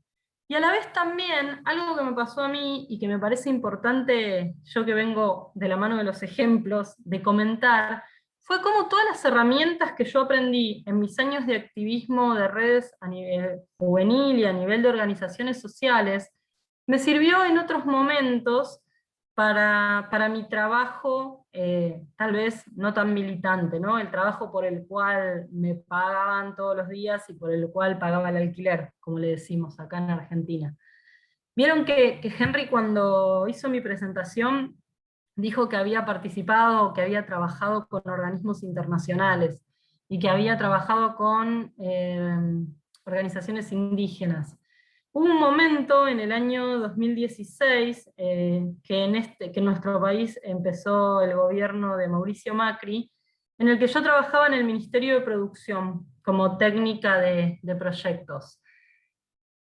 Y a la vez también, algo que me pasó a mí y que me parece importante, yo que vengo de la mano de los ejemplos, de comentar, fue como todas las herramientas que yo aprendí en mis años de activismo de redes a nivel juvenil y a nivel de organizaciones sociales, me sirvió en otros momentos para mi trabajo, tal vez no tan militante, ¿no? El trabajo por el cual me pagaban todos los días y por el cual pagaba el alquiler, como le decimos acá en Argentina. Vieron que Henry, cuando hizo mi presentación, dijo que había participado, que había trabajado con organismos internacionales y que había trabajado con organizaciones indígenas. Hubo un momento en el año 2016 que en nuestro país empezó el gobierno de Mauricio Macri, en el que yo trabajaba en el Ministerio de Producción como técnica de proyectos.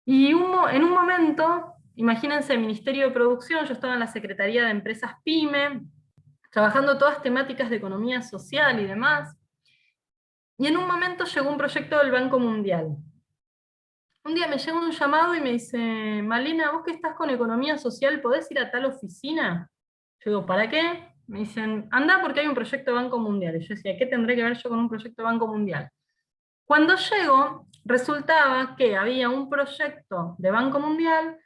Y en un momento, imagínense, el Ministerio de Producción, yo estaba en la Secretaría de Empresas PYME, trabajando todas temáticas de economía social y demás. Y en un momento llegó un proyecto del Banco Mundial. Un día me llega un llamado y me dice, Malena, vos que estás con economía social, ¿podés ir a tal oficina? Yo digo, ¿para qué? Me dicen, anda porque hay un proyecto de Banco Mundial. Y yo decía, ¿qué tendré que ver yo con un proyecto de Banco Mundial? Cuando llego, resultaba que había un proyecto de Banco Mundial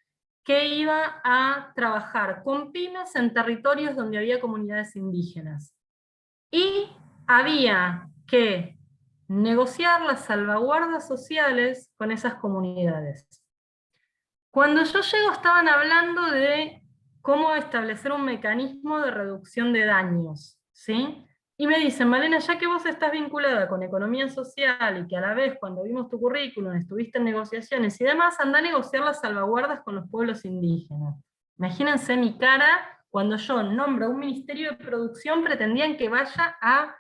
que iba a trabajar con pymes en territorios donde había comunidades indígenas. Y había que negociar las salvaguardas sociales con esas comunidades. Cuando yo llego estaban hablando de cómo establecer un mecanismo de reducción de daños, ¿sí? Y me dicen, Malena, ya que vos estás vinculada con economía social y que a la vez cuando vimos tu currículum estuviste en negociaciones y demás, anda a negociar las salvaguardas con los pueblos indígenas. Imagínense mi cara cuando yo nombro un ministerio de producción, pretendían que vaya a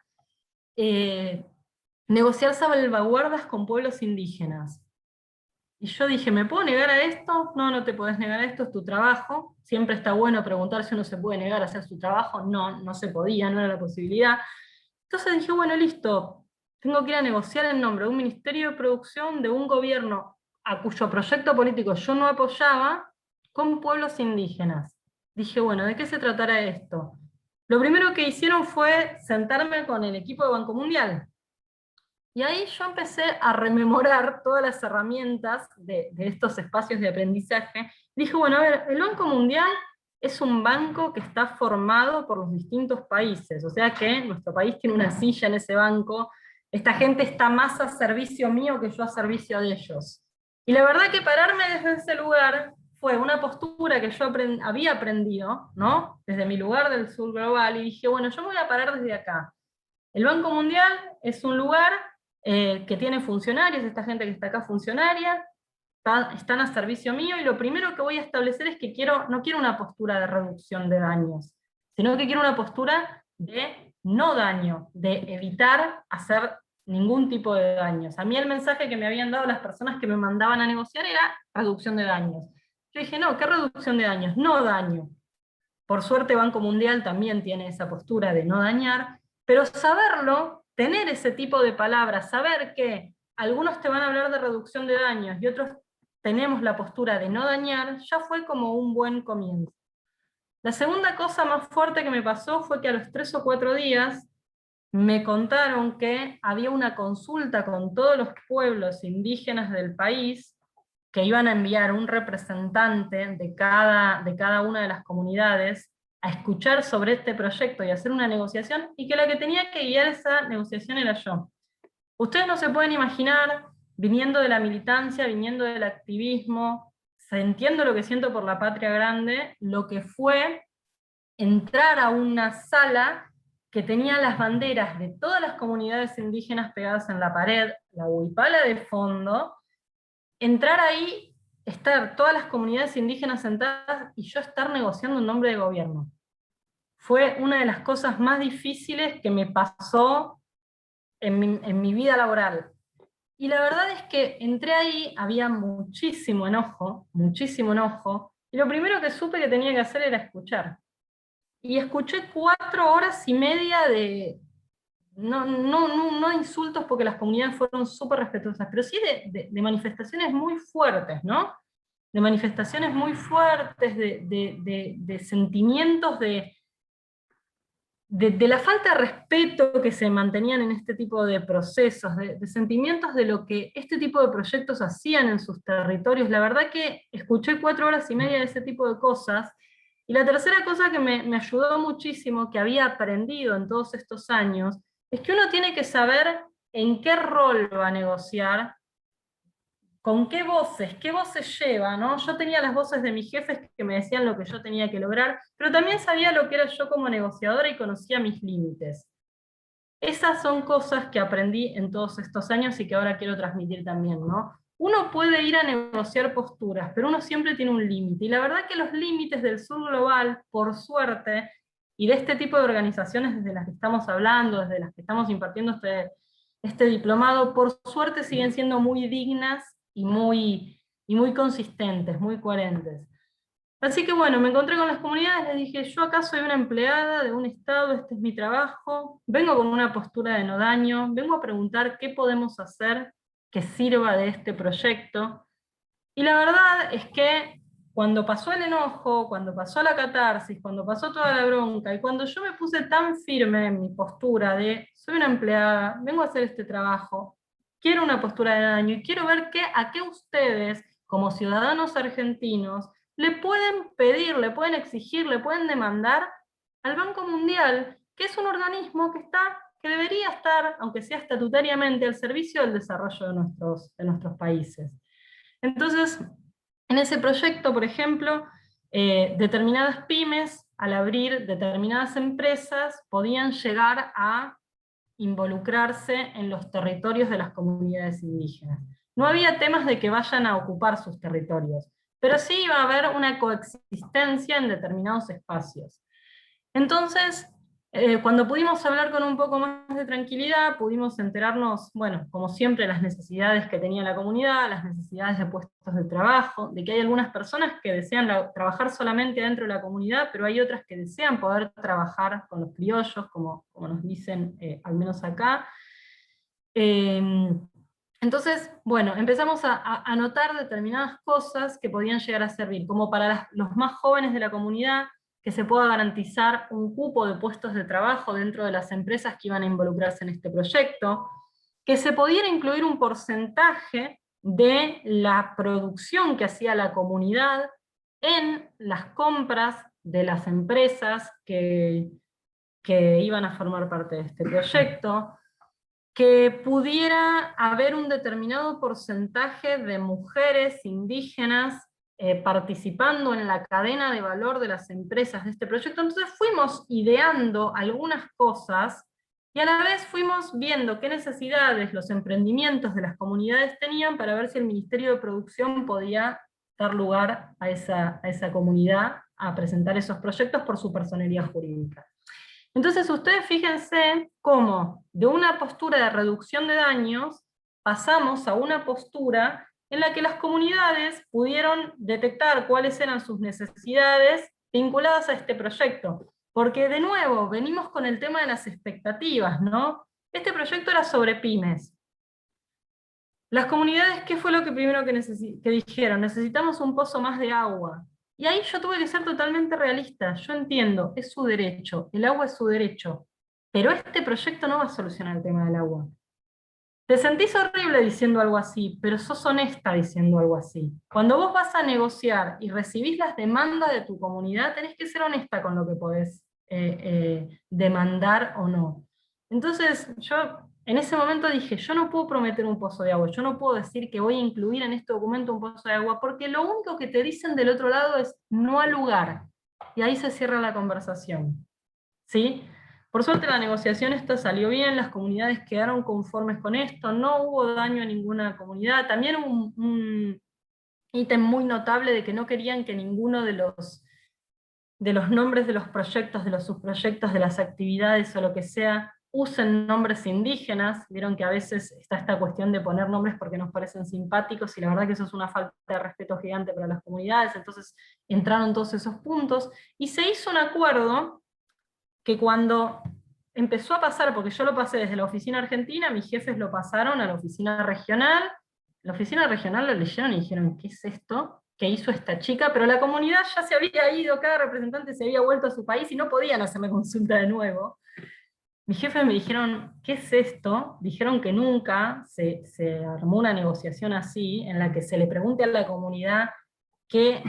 negociar salvaguardas con pueblos indígenas. Y yo dije, ¿me puedo negar a esto? No, no te podés negar a esto, es tu trabajo. Siempre está bueno preguntar si uno se puede negar a hacer su trabajo. No, no se podía, no era la posibilidad. Entonces dije, bueno, listo, tengo que ir a negociar en nombre de un ministerio de producción de un gobierno a cuyo proyecto político yo no apoyaba, con pueblos indígenas. Dije, bueno, ¿de qué se tratará esto? Lo primero que hicieron fue sentarme con el equipo de Banco Mundial. Y ahí yo empecé a rememorar todas las herramientas de estos espacios de aprendizaje. Dije, bueno, a ver, el Banco Mundial es un banco que está formado por los distintos países, o sea que nuestro país tiene una silla en ese banco, esta gente está más a servicio mío que yo a servicio de ellos. Y la verdad que pararme desde ese lugar fue una postura que yo había aprendido, ¿no? Desde mi lugar del sur global, y dije, bueno, yo me voy a parar desde acá. El Banco Mundial es un lugar que tiene funcionarios, esta gente que está acá funcionaria, están a servicio mío, y lo primero que voy a establecer es que no quiero una postura de reducción de daños, sino que quiero una postura de no daño, de evitar hacer ningún tipo de daños. A mí el mensaje que me habían dado las personas que me mandaban a negociar era reducción de daños. Yo dije, no, ¿qué reducción de daños? No daño. Por suerte Banco Mundial también tiene esa postura de no dañar, pero saberlo, tener ese tipo de palabras, saber que algunos te van a hablar de reducción de daños y otros tenemos la postura de no dañar, ya fue como un buen comienzo. La segunda cosa más fuerte que me pasó fue que a los 3 o 4 días me contaron que había una consulta con todos los pueblos indígenas del país, que iban a enviar un representante de cada una de las comunidades a escuchar sobre este proyecto y hacer una negociación, y que la que tenía que guiar esa negociación era yo. Ustedes no se pueden imaginar, viniendo de la militancia, viniendo del activismo, sintiendo lo que siento por la patria grande, lo que fue entrar a una sala que tenía las banderas de todas las comunidades indígenas pegadas en la pared, la huipala de fondo, entrar ahí, estar todas las comunidades indígenas sentadas y yo estar negociando en nombre del gobierno. Fue una de las cosas más difíciles que me pasó en mi vida laboral. Y la verdad es que entré ahí, había muchísimo enojo, y lo primero que supe que tenía que hacer era escuchar. Y escuché 4 horas y media de, no insultos porque las comunidades fueron súper respetuosas, pero sí de manifestaciones muy fuertes, ¿no? De manifestaciones muy fuertes, de sentimientos de la falta de respeto que se mantenían en este tipo de procesos, de sentimientos de lo que este tipo de proyectos hacían en sus territorios. La verdad que escuché 4 horas y media de ese tipo de cosas. Y la tercera cosa que me ayudó muchísimo, que había aprendido en todos estos años, es que uno tiene que saber en qué rol va a negociar, con qué voces lleva, ¿no? Yo tenía las voces de mis jefes que me decían lo que yo tenía que lograr, pero también sabía lo que era yo como negociadora y conocía mis límites. Esas son cosas que aprendí en todos estos años y que ahora quiero transmitir también, ¿no? Uno puede ir a negociar posturas, pero uno siempre tiene un límite. Y la verdad que los límites del sur global, por suerte, y de este tipo de organizaciones desde las que estamos hablando, desde las que estamos impartiendo este diplomado, por suerte siguen siendo muy dignas y muy consistentes, muy coherentes. Así que bueno, me encontré con las comunidades, les dije, yo acá soy una empleada de un estado, este es mi trabajo, vengo con una postura de no daño, vengo a preguntar qué podemos hacer que sirva de este proyecto. Y la verdad es que cuando pasó el enojo, cuando pasó la catarsis, cuando pasó toda la bronca, y cuando yo me puse tan firme en mi postura de soy una empleada, vengo a hacer este trabajo, quiero una postura de daño, y quiero ver a qué ustedes, como ciudadanos argentinos, le pueden pedir, le pueden exigir, le pueden demandar al Banco Mundial, que es un organismo que debería estar, aunque sea estatutariamente, al servicio del desarrollo de nuestros países. Entonces, en ese proyecto, por ejemplo, determinadas pymes, al abrir determinadas empresas, podían llegar a involucrarse en los territorios de las comunidades indígenas. No había temas de que vayan a ocupar sus territorios, pero sí iba a haber una coexistencia en determinados espacios. Entonces, cuando pudimos hablar con un poco más de tranquilidad, pudimos enterarnos, bueno, como siempre, las necesidades que tenía la comunidad, las necesidades de puestos de trabajo, de que hay algunas personas que desean trabajar solamente dentro de la comunidad, pero hay otras que desean poder trabajar con los criollos, como nos dicen, al menos acá. Entonces, bueno, empezamos a notar determinadas cosas que podían llegar a servir, como para los más jóvenes de la comunidad, que se pueda garantizar un cupo de puestos de trabajo dentro de las empresas que iban a involucrarse en este proyecto, que se pudiera incluir un porcentaje de la producción que hacía la comunidad en las compras de las empresas que iban a formar parte de este proyecto, que pudiera haber un determinado porcentaje de mujeres indígenas participando en la cadena de valor de las empresas de este proyecto. Entonces fuimos ideando algunas cosas y a la vez fuimos viendo qué necesidades los emprendimientos de las comunidades tenían para ver si el Ministerio de Producción podía dar lugar a esa comunidad a presentar esos proyectos por su personería jurídica. Entonces ustedes fíjense cómo de una postura de reducción de daños pasamos a una postura en la que las comunidades pudieron detectar cuáles eran sus necesidades vinculadas a este proyecto. Porque de nuevo, venimos con el tema de las expectativas, ¿no? Este proyecto era sobre pymes. Las comunidades, ¿qué fue lo que primero que dijeron? Necesitamos un pozo más de agua. Y ahí yo tuve que ser totalmente realista. Yo entiendo, es su derecho, el agua es su derecho, pero este proyecto no va a solucionar el tema del agua. Te sentís horrible diciendo algo así, pero sos honesta diciendo algo así. Cuando vos vas a negociar y recibís las demandas de tu comunidad, tenés que ser honesta con lo que podés demandar o no. Entonces, yo en ese momento dije, yo no puedo prometer un pozo de agua, yo no puedo decir que voy a incluir en este documento un pozo de agua, porque lo único que te dicen del otro lado es no al lugar. Y ahí se cierra la conversación. ¿Sí? Por suerte la negociación esta salió bien, las comunidades quedaron conformes con esto, no hubo daño a ninguna comunidad. También hubo un ítem muy notable de que no querían que ninguno de los nombres de los proyectos, de los subproyectos, de las actividades o lo que sea, usen nombres indígenas. Vieron que a veces está esta cuestión de poner nombres porque nos parecen simpáticos, y la verdad que eso es una falta de respeto gigante para las comunidades. Entonces entraron todos esos puntos, y se hizo un acuerdo que cuando empezó a pasar, porque yo lo pasé desde la oficina argentina, mis jefes lo pasaron a la oficina regional lo leyeron y dijeron, ¿qué es esto? ¿Qué hizo esta chica? Pero la comunidad ya se había ido, cada representante se había vuelto a su país y no podían hacerme consulta de nuevo. Mis jefes me dijeron, ¿qué es esto? Dijeron que nunca se armó una negociación así, en la que se le pregunte a la comunidad qué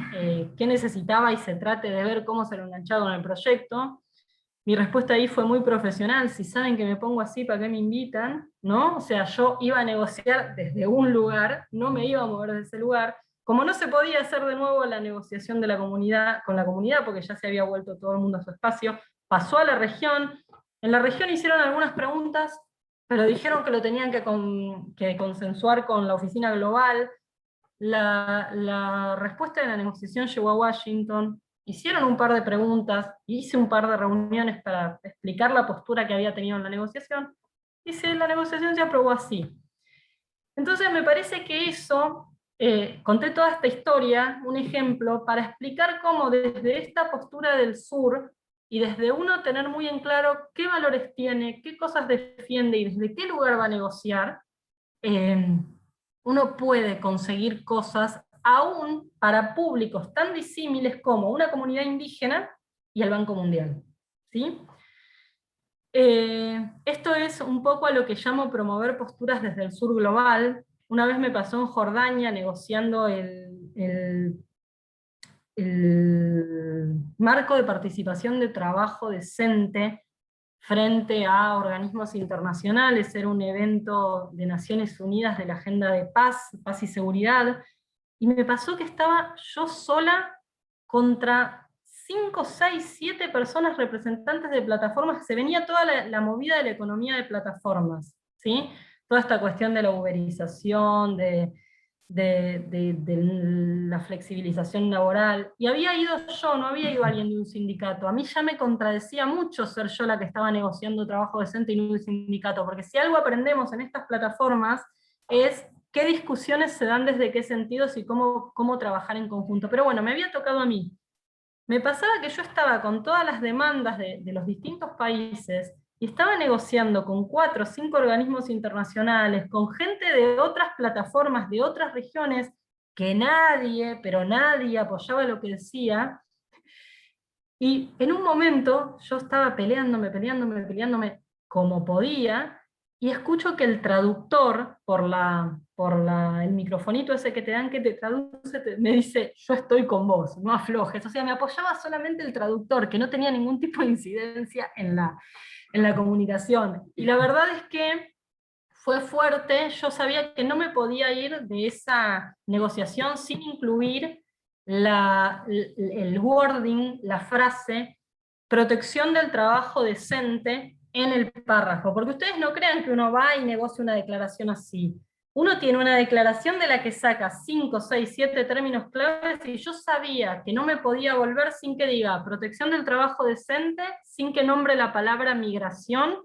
necesitaba y se trate de ver cómo se lo enganchaba con el proyecto. Mi respuesta ahí fue muy profesional: si saben que me pongo así, ¿para qué me invitan? ¿No? O sea, yo iba a negociar desde un lugar, no me iba a mover de ese lugar. Como no se podía hacer de nuevo la negociación de la comunidad, con la comunidad, porque ya se había vuelto todo el mundo a su espacio, pasó a la región. En la región hicieron algunas preguntas, pero dijeron que lo tenían que consensuar con la oficina global. La respuesta de la negociación llegó a Washington. Hicieron un par de preguntas, hice un par de reuniones para explicar la postura que había tenido en la negociación, y la negociación se aprobó así. Entonces me parece que eso conté toda esta historia, un ejemplo, para explicar cómo desde esta postura del sur, y desde uno tener muy en claro qué valores tiene, qué cosas defiende y desde qué lugar va a negociar, uno puede conseguir cosas aún para públicos tan disímiles como una comunidad indígena y el Banco Mundial. ¿Sí? Esto es un poco a lo que llamo promover posturas desde el sur global. Una vez me pasó en Jordania negociando el marco de participación de trabajo decente frente a organismos internacionales. Era un evento de Naciones Unidas de la Agenda de Paz y Seguridad, y me pasó que estaba yo sola contra 5, 6, 7 personas representantes de plataformas. Se venía toda la movida de la economía de plataformas, ¿sí? Toda esta cuestión de la uberización, de la flexibilización laboral, y había ido yo, no había ido alguien de un sindicato. A mí ya me contradecía mucho ser yo la que estaba negociando trabajo decente y no un sindicato, porque si algo aprendemos en estas plataformas es qué discusiones se dan desde qué sentidos y cómo trabajar en conjunto. Pero bueno, me había tocado a mí. Me pasaba que yo estaba con todas las demandas de los distintos países, y estaba negociando con 4 o 5 organismos internacionales, con gente de otras plataformas, de otras regiones, que nadie, pero nadie apoyaba lo que decía, y en un momento yo estaba peleándome como podía, y escucho que el traductor, el microfonito ese que te dan que te traduce, me dice: yo estoy con vos, no aflojes. O sea, me apoyaba solamente el traductor, que no tenía ningún tipo de incidencia en la comunicación. Y la verdad es que fue fuerte. Yo sabía que no me podía ir de esa negociación sin incluir el wording, la frase, protección del trabajo decente en el párrafo, porque ustedes no crean que uno va y negocia una declaración así. Uno tiene una declaración de la que saca 5, 6, 7 términos claves, y yo sabía que no me podía volver sin que diga protección del trabajo decente, sin que nombre la palabra migración,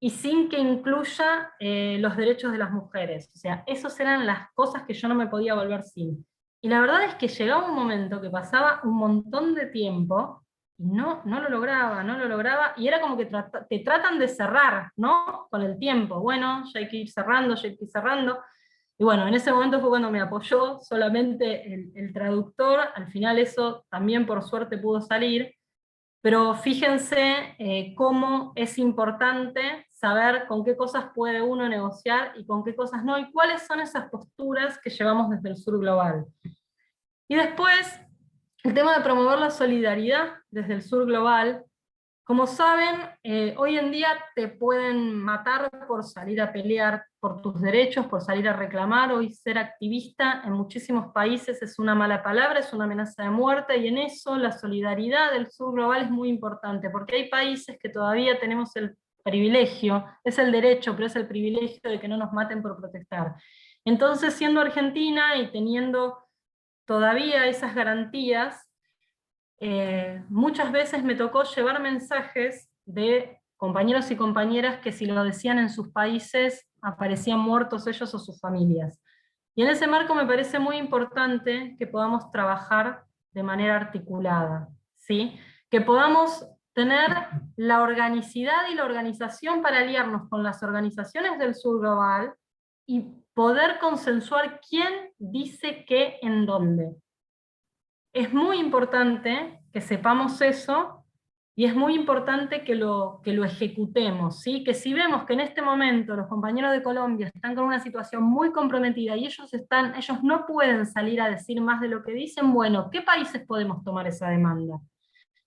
y sin que incluya los derechos de las mujeres. O sea, esas eran las cosas que yo no me podía volver sin. Y la verdad es que llegaba un momento que pasaba un montón de tiempo, y no lo lograba, y era como que te tratan de cerrar, ¿no? Con el tiempo. Bueno, ya hay que ir cerrando, y bueno, en ese momento fue cuando me apoyó solamente el traductor. Al final eso también por suerte pudo salir, pero fíjense cómo es importante saber con qué cosas puede uno negociar y con qué cosas no, y cuáles son esas posturas que llevamos desde el sur global. Y después, el tema de promover la solidaridad desde el sur global. Como saben, hoy en día te pueden matar por salir a pelear por tus derechos, por salir a reclamar. Hoy ser activista en muchísimos países es una mala palabra, es una amenaza de muerte, y en eso la solidaridad del sur global es muy importante, porque hay países que todavía tenemos el privilegio, es el derecho, pero es el privilegio de que no nos maten por protestar. Entonces, siendo Argentina y teniendo todavía esas garantías, muchas veces me tocó llevar mensajes de compañeros y compañeras que si lo decían en sus países aparecían muertos ellos o sus familias. Y en ese marco me parece muy importante que podamos trabajar de manera articulada, ¿sí? Que podamos tener la organicidad y la organización para aliarnos con las organizaciones del sur global y poder consensuar quién dice qué en dónde. Es muy importante que sepamos eso, y es muy importante que lo ejecutemos, ¿sí? Que si vemos que en este momento los compañeros de Colombia están con una situación muy comprometida y ellos no pueden salir a decir más de lo que dicen, bueno, ¿qué países podemos tomar esa demanda?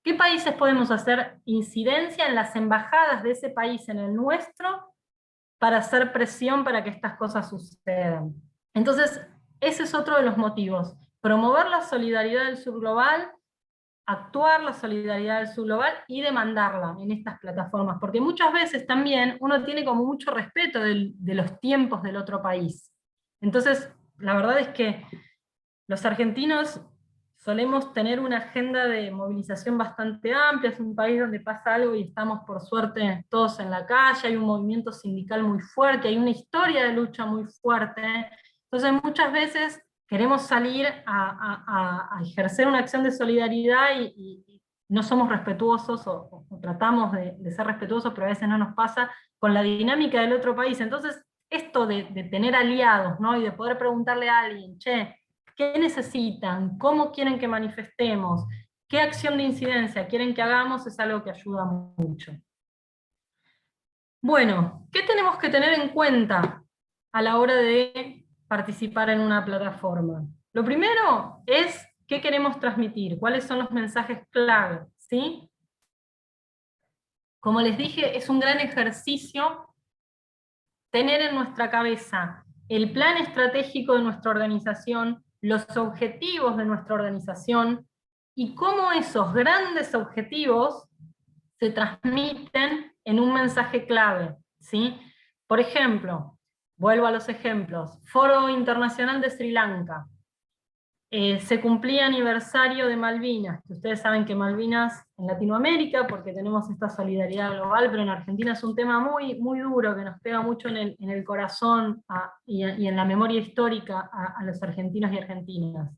¿Qué países podemos hacer incidencia en las embajadas de ese país en el nuestro para hacer presión para que estas cosas sucedan? Entonces, ese es otro de los motivos. Promover la solidaridad del sur global, actuar la solidaridad del sur global y demandarla en estas plataformas, porque muchas veces también uno tiene como mucho respeto de los tiempos del otro país. Entonces, la verdad es que los argentinos solemos tener una agenda de movilización bastante amplia. Es un país donde pasa algo y estamos por suerte todos en la calle, hay un movimiento sindical muy fuerte, hay una historia de lucha muy fuerte. Entonces muchas veces queremos salir a ejercer una acción de solidaridad y no somos respetuosos o tratamos de ser respetuosos, pero a veces no nos pasa con la dinámica del otro país. Entonces esto de tener aliados, ¿no? Y de poder preguntarle a alguien, che, ¿qué necesitan? ¿Cómo quieren que manifestemos? ¿Qué acción de incidencia quieren que hagamos? Es algo que ayuda mucho. Bueno, ¿qué tenemos que tener en cuenta a la hora de participar en una plataforma? Lo primero es qué queremos transmitir, cuáles son los mensajes clave, ¿sí? Como les dije, es un gran ejercicio tener en nuestra cabeza el plan estratégico de nuestra organización, los objetivos de nuestra organización, y cómo esos grandes objetivos se transmiten en un mensaje clave, ¿sí? Por ejemplo, vuelvo a los ejemplos, Foro Internacional de Sri Lanka, se cumplía aniversario de Malvinas, que ustedes saben que Malvinas en Latinoamérica, porque tenemos esta solidaridad global, pero en Argentina es un tema muy, muy duro, que nos pega mucho en el corazón y en la memoria histórica a los argentinos y argentinas.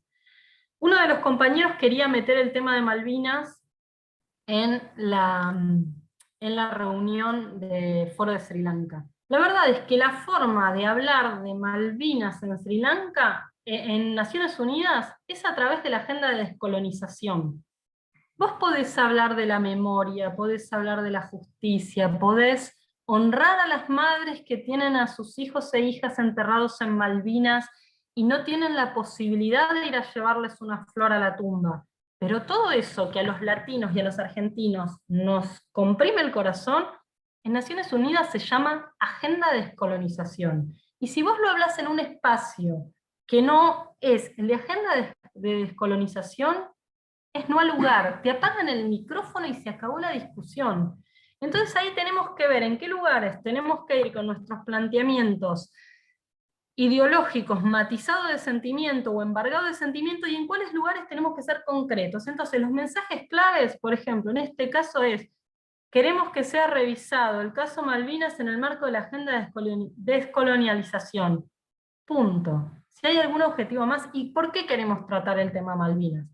Uno de los compañeros quería meter el tema de Malvinas en la reunión de Foro de Sri Lanka. La verdad es que la forma de hablar de Malvinas en Sri Lanka, en Naciones Unidas, es a través de la agenda de descolonización. Vos podés hablar de la memoria, podés hablar de la justicia, podés honrar a las madres que tienen a sus hijos e hijas enterrados en Malvinas y no tienen la posibilidad de ir a llevarles una flor a la tumba. Pero todo eso que a los latinos y a los argentinos nos comprime el corazón, en Naciones Unidas se llama Agenda de Descolonización. Y si vos lo hablas en un espacio que no es el de Agenda de Descolonización, es no al lugar, te apagan el micrófono y se acabó la discusión. Entonces ahí tenemos que ver en qué lugares tenemos que ir con nuestros planteamientos ideológicos, matizados de sentimiento o embargados de sentimiento, y en cuáles lugares tenemos que ser concretos. Entonces los mensajes claves, por ejemplo, en este caso es: queremos que sea revisado el caso Malvinas en el marco de la agenda de descolonialización. Punto. Si hay algún objetivo más, ¿y por qué queremos tratar el tema Malvinas?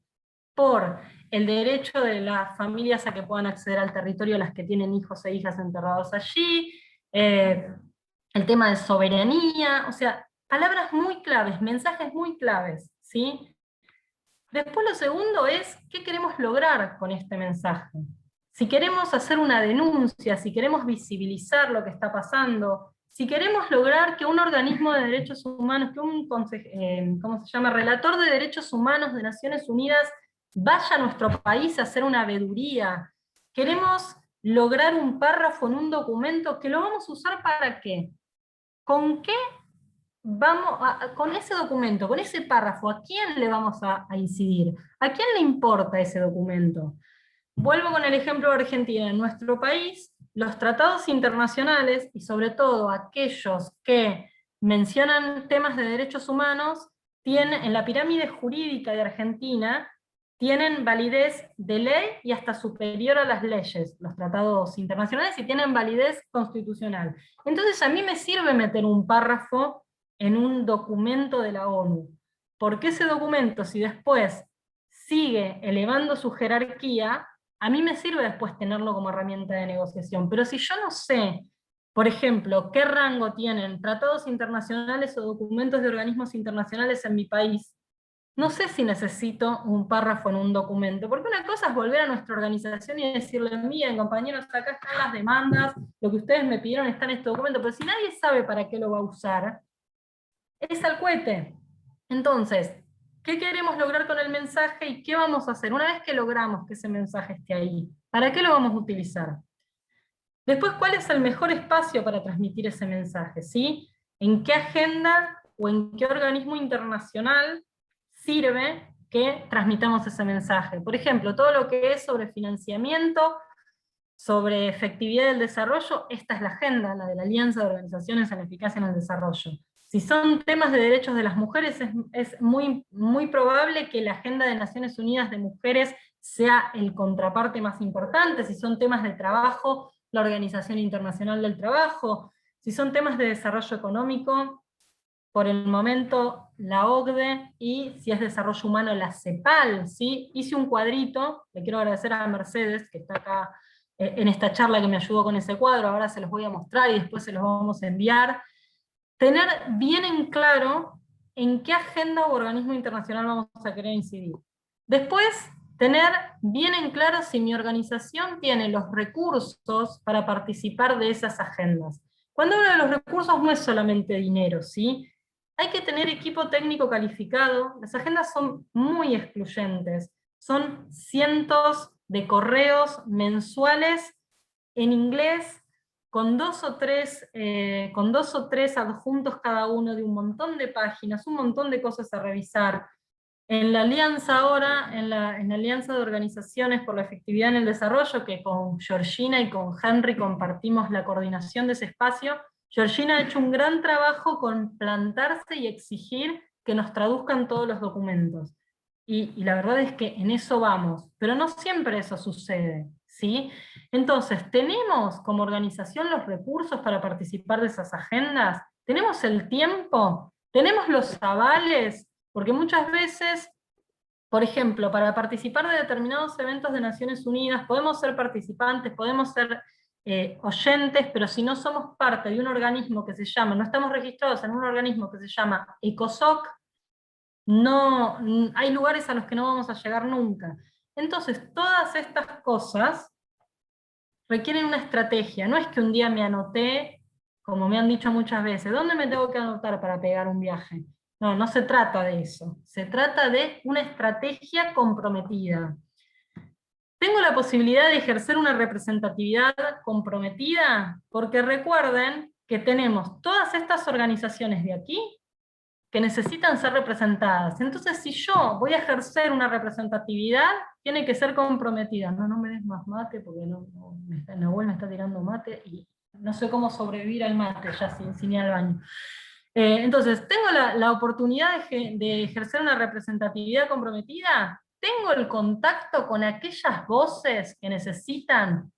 Por el derecho de las familias a que puedan acceder al territorio, las que tienen hijos e hijas enterrados allí, el tema de soberanía, o sea, palabras muy claves, mensajes muy claves, ¿sí? Después lo segundo es, ¿qué queremos lograr con este mensaje? Si queremos hacer una denuncia, si queremos visibilizar lo que está pasando, si queremos lograr que un organismo de derechos humanos, que un relator de derechos humanos de Naciones Unidas vaya a nuestro país a hacer una veeduría, queremos lograr un párrafo en un documento, que lo vamos a usar ¿para qué? ¿Con qué vamos con ese documento, con ese párrafo, a quién le vamos a incidir? ¿A quién le importa ese documento? Vuelvo con el ejemplo de Argentina. En nuestro país, los tratados internacionales, y sobre todo aquellos que mencionan temas de derechos humanos, tienen, en la pirámide jurídica de Argentina, tienen validez de ley y hasta superior a las leyes, los tratados internacionales, y tienen validez constitucional. Entonces a mí me sirve meter un párrafo en un documento de la ONU, porque ese documento, si después sigue elevando su jerarquía, a mí me sirve después tenerlo como herramienta de negociación. Pero si yo no sé, por ejemplo, qué rango tienen tratados internacionales o documentos de organismos internacionales en mi país, no sé si necesito un párrafo en un documento, porque una cosa es volver a nuestra organización y decirle: miren, compañeros, acá están las demandas, lo que ustedes me pidieron está en este documento, pero si nadie sabe para qué lo va a usar, es al cohete. Entonces, ¿qué queremos lograr con el mensaje y qué vamos a hacer? Una vez que logramos que ese mensaje esté ahí, ¿para qué lo vamos a utilizar? Después, ¿cuál es el mejor espacio para transmitir ese mensaje? ¿Sí? ¿En qué agenda o en qué organismo internacional sirve que transmitamos ese mensaje? Por ejemplo, todo lo que es sobre financiamiento, sobre efectividad del desarrollo, esta es la agenda, la de la Alianza de Organizaciones en la Eficacia en el Desarrollo. Si son temas de derechos de las mujeres, es muy, muy probable que la agenda de Naciones Unidas de Mujeres sea el contraparte más importante. Si son temas de trabajo, la Organización Internacional del Trabajo. Si son temas de desarrollo económico, por el momento la OCDE, y si es desarrollo humano la CEPAL, ¿sí? Hice un cuadrito, le quiero agradecer a Mercedes, que está acá en esta charla, que me ayudó con ese cuadro, ahora se los voy a mostrar y después se los vamos a enviar. Tener bien en claro en qué agenda o organismo internacional vamos a querer incidir. Después, tener bien en claro si mi organización tiene los recursos para participar de esas agendas. Cuando hablo de los recursos no es solamente dinero, ¿sí? Hay que tener equipo técnico calificado, las agendas son muy excluyentes, son cientos de correos mensuales en inglés, con dos o tres adjuntos cada uno de un montón de páginas, un montón de cosas a revisar. En la alianza ahora, en la Alianza de Organizaciones por la Efectividad en el Desarrollo, que con Georgina y con Henry compartimos la coordinación de ese espacio, Georgina ha hecho un gran trabajo con plantarse y exigir que nos traduzcan todos los documentos. Y la verdad es que en eso vamos, pero no siempre eso sucede, ¿sí? Entonces, ¿tenemos como organización los recursos para participar de esas agendas? ¿Tenemos el tiempo? ¿Tenemos los avales? Porque muchas veces, por ejemplo, para participar de determinados eventos de Naciones Unidas, podemos ser participantes, podemos ser oyentes, pero si no somos parte de un organismo que se llama, no estamos registrados en un organismo que se llama ECOSOC, no, hay lugares a los que no vamos a llegar nunca. Entonces, todas estas cosas requieren una estrategia. No es que un día me anoté, como me han dicho muchas veces, ¿dónde me tengo que anotar para pegar un viaje? No, no se trata de eso. Se trata de una estrategia comprometida. Tengo la posibilidad de ejercer una representatividad comprometida, porque recuerden que tenemos todas estas organizaciones de aquí que necesitan ser representadas. Entonces, si yo voy a ejercer una representatividad, tiene que ser comprometida. No me des más mate, porque Nahuel me está tirando mate, y no sé cómo sobrevivir al mate, ya sin ir al baño. Entonces, ¿tengo la oportunidad de ejercer una representatividad comprometida? ¿Tengo el contacto con aquellas voces que necesitan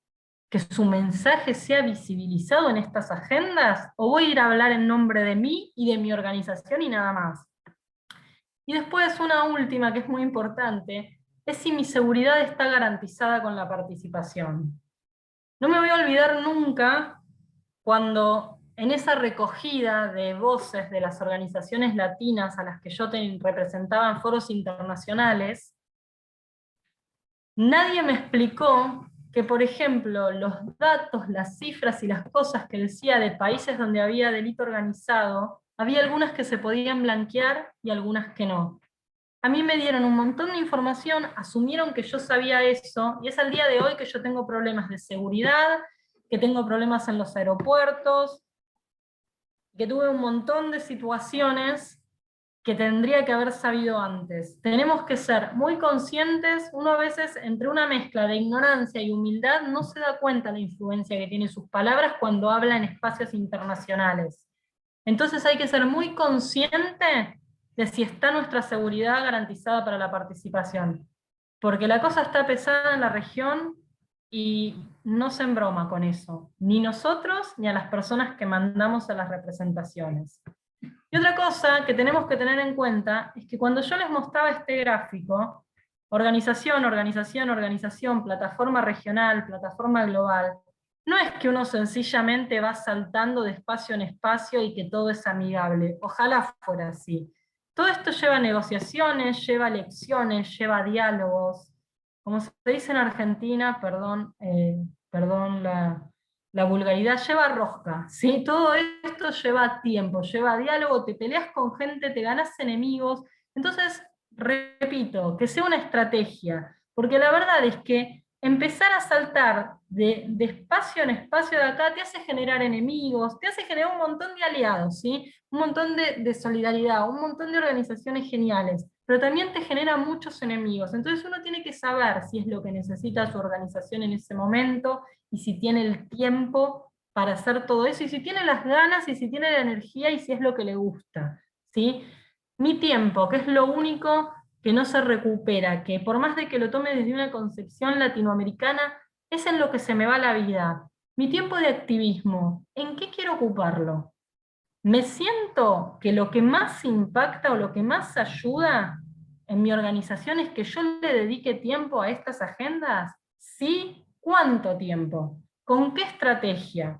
que su mensaje sea visibilizado en estas agendas? ¿O voy a ir a hablar en nombre de mí y de mi organización y nada más? Y después una última que es muy importante, es si mi seguridad está garantizada con la participación. No me voy a olvidar nunca cuando en esa recogida de voces de las organizaciones latinas a las que yo representaba en foros internacionales, nadie me explicó que, por ejemplo, los datos, las cifras y las cosas que decía de países donde había delito organizado, había algunas que se podían blanquear y algunas que no. A mí me dieron un montón de información, asumieron que yo sabía eso, y es al día de hoy que yo tengo problemas de seguridad, que tengo problemas en los aeropuertos, que tuve un montón de situaciones que tendría que haber sabido antes. Tenemos que ser muy conscientes, uno a veces entre una mezcla de ignorancia y humildad no se da cuenta de la influencia que tienen sus palabras cuando habla en espacios internacionales. Entonces hay que ser muy consciente de si está nuestra seguridad garantizada para la participación. Porque la cosa está pesada en la región y no se embroma con eso, ni nosotros ni a las personas que mandamos a las representaciones. Y otra cosa que tenemos que tener en cuenta es que cuando yo les mostraba este gráfico, organización, organización, organización, plataforma regional, plataforma global, no es que uno sencillamente va saltando de espacio en espacio y que todo es amigable. Ojalá fuera así. Todo esto lleva negociaciones, lleva lecciones, lleva diálogos. Como se dice en Argentina, perdón la vulgaridad, lleva rosca, ¿sí? Todo esto lleva tiempo, lleva diálogo, te peleas con gente, te ganas enemigos. Entonces, repito, que sea una estrategia, porque la verdad es que empezar a saltar de espacio en espacio de acá te hace generar enemigos, te hace generar un montón de aliados, ¿sí? Un montón de solidaridad, un montón de organizaciones geniales, pero también te genera muchos enemigos. Entonces uno tiene que saber si es lo que necesita su organización en ese momento, y si tiene el tiempo para hacer todo eso, y si tiene las ganas, y si tiene la energía, y si es lo que le gusta, ¿sí? Mi tiempo, que es lo único que no se recupera, que por más de que lo tome desde una concepción latinoamericana, es en lo que se me va la vida. Mi tiempo de activismo, ¿en qué quiero ocuparlo? me siento que lo que más impacta o lo que más ayuda en mi organización es que yo le dedique tiempo a estas agendas. ¿Sí? ¿Cuánto tiempo? ¿Con qué estrategia?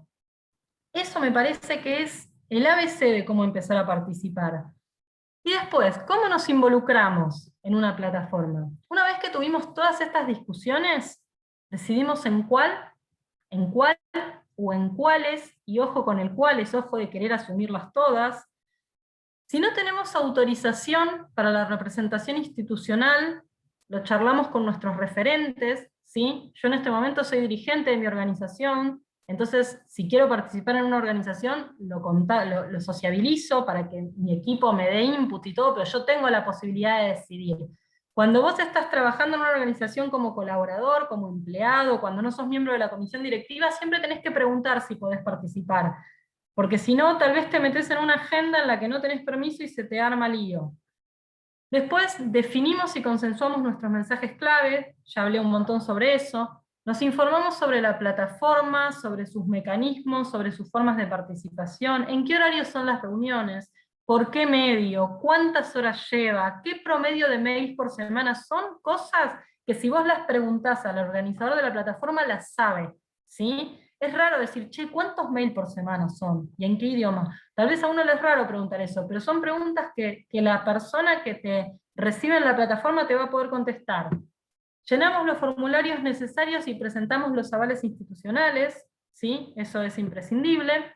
Eso me parece que es el ABC de cómo empezar a participar. Y después, ¿cómo nos involucramos en una plataforma? Una vez que tuvimos todas estas discusiones, decidimos en cuál o en cuáles, y ojo con el cuáles, ojo de querer asumirlas todas. Si no tenemos autorización para la representación institucional, lo charlamos con nuestros referentes, ¿sí? Yo en este momento soy dirigente de mi organización, entonces si quiero participar en una organización, lo sociabilizo para que mi equipo me dé input y todo, pero yo tengo la posibilidad de decidir. Cuando vos estás trabajando en una organización como colaborador, como empleado, cuando no sos miembro de la comisión directiva, siempre tenés que preguntar si podés participar. Porque si no, tal vez te metes en una agenda en la que no tenés permiso y se te arma lío. Después definimos y consensuamos nuestros mensajes clave, ya hablé un montón sobre eso. Nos informamos sobre la plataforma, sobre sus mecanismos, sobre sus formas de participación, en qué horarios son las reuniones, por qué medio, cuántas horas lleva, qué promedio de mails por semana. Son cosas que si vos las preguntás al organizador de la plataforma, las sabe, ¿sí? Es raro decir, che, ¿cuántos mails por semana son? ¿Y en qué idioma? Tal vez a uno le es raro preguntar eso, pero son preguntas que la persona que te recibe en la plataforma te va a poder contestar. Llenamos los formularios necesarios y presentamos los avales institucionales, ¿sí? Eso es imprescindible.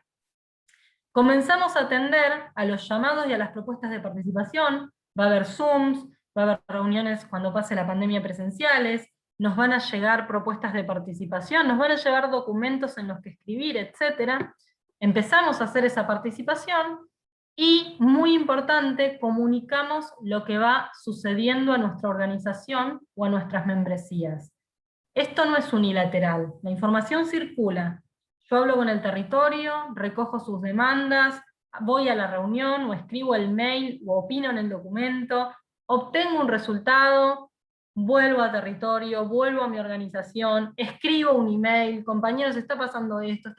Comenzamos a atender a los llamados y a las propuestas de participación. Va a haber Zooms, va a haber reuniones cuando pase la pandemia presenciales, nos van a llegar propuestas de participación, nos van a llegar documentos en los que escribir, etc. Empezamos a hacer esa participación y, muy importante, comunicamos lo que va sucediendo a nuestra organización o a nuestras membresías. Esto no es unilateral, la información circula. Yo hablo con el territorio, recojo sus demandas, voy a la reunión o escribo el mail o opino en el documento, obtengo un resultado, vuelvo a territorio, vuelvo a mi organización, escribo un email, compañeros, está pasando esto,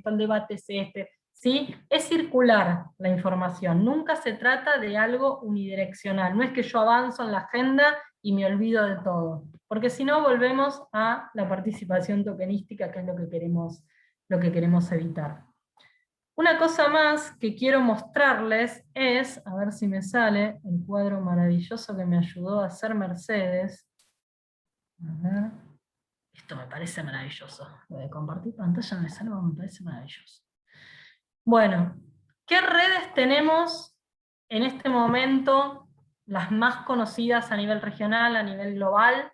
el debate es este. ¿Sí? Es circular la información, nunca se trata de algo unidireccional, no es que yo avanzo en la agenda y me olvido de todo, porque si no volvemos a la participación tokenística, que es lo que queremos evitar. Una cosa más que quiero mostrarles es, a ver si me sale, el cuadro maravilloso que me ayudó a hacer Mercedes. A ver, esto me parece maravilloso, lo de compartir pantalla me parece maravilloso. Bueno, ¿qué redes tenemos en este momento, las más conocidas a nivel regional, a nivel global,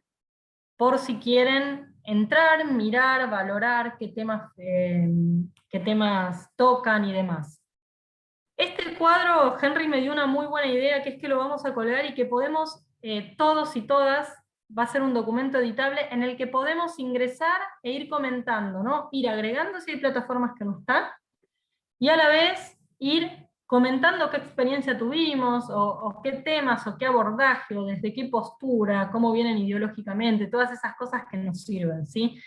por si quieren entrar, mirar, valorar qué temas tocan y demás? Este cuadro, Henry me dio una muy buena idea, que es que lo vamos a colgar y que podemos, todos y todas, va a ser un documento editable en el que podemos ingresar e ir comentando, ¿no? Ir agregando si hay plataformas que no están, y a la vez ir comentando qué experiencia tuvimos, o qué temas, o qué abordaje, o desde qué postura, cómo vienen ideológicamente, todas esas cosas que nos sirven, ¿sí?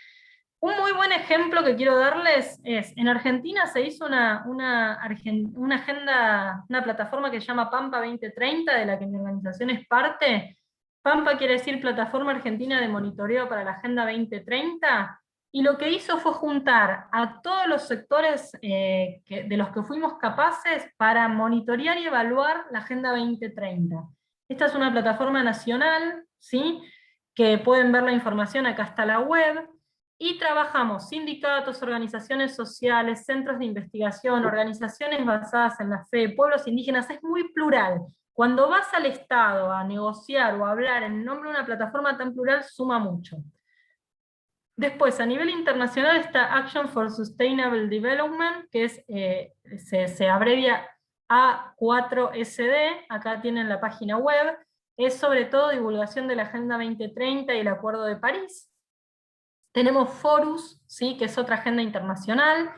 Un muy buen ejemplo que quiero darles es, en Argentina se hizo una agenda, una plataforma que se llama Pampa 2030, de la que mi organización es parte. Pampa quiere decir Plataforma Argentina de Monitoreo para la Agenda 2030, y lo que hizo fue juntar a todos los sectores de los que fuimos capaces para monitorear y evaluar la Agenda 2030. Esta es una plataforma nacional, ¿sí? Que pueden ver la información, acá está la web, y trabajamos sindicatos, organizaciones sociales, centros de investigación, organizaciones basadas en la fe, pueblos indígenas, es muy plural. Cuando vas al Estado a negociar o a hablar en nombre de una plataforma tan plural, suma mucho. Después, a nivel internacional está Action for Sustainable Development, que se abrevia A4SD, acá tienen la página web, es sobre todo divulgación de la Agenda 2030 y el Acuerdo de París. Tenemos Forus, ¿sí? Que es otra agenda internacional,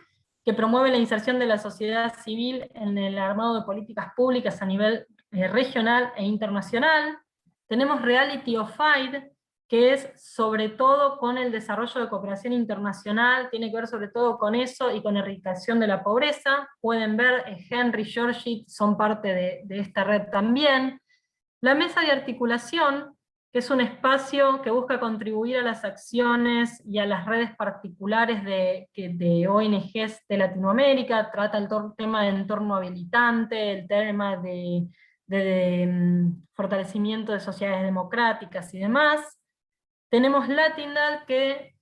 que promueve la inserción de la sociedad civil en el armado de políticas públicas a nivel regional e internacional. Tenemos Reality of Fight, que es sobre todo con el desarrollo de cooperación internacional, tiene que ver sobre todo con eso y con erradicación de la pobreza. Pueden ver, Henry, Georgette son parte de esta red también. La mesa de articulación, que es un espacio que busca contribuir a las acciones y a las redes particulares de ONGs de Latinoamérica, trata el tema de entorno habilitante, el tema de fortalecimiento de sociedades democráticas y demás. Tenemos Latindal, que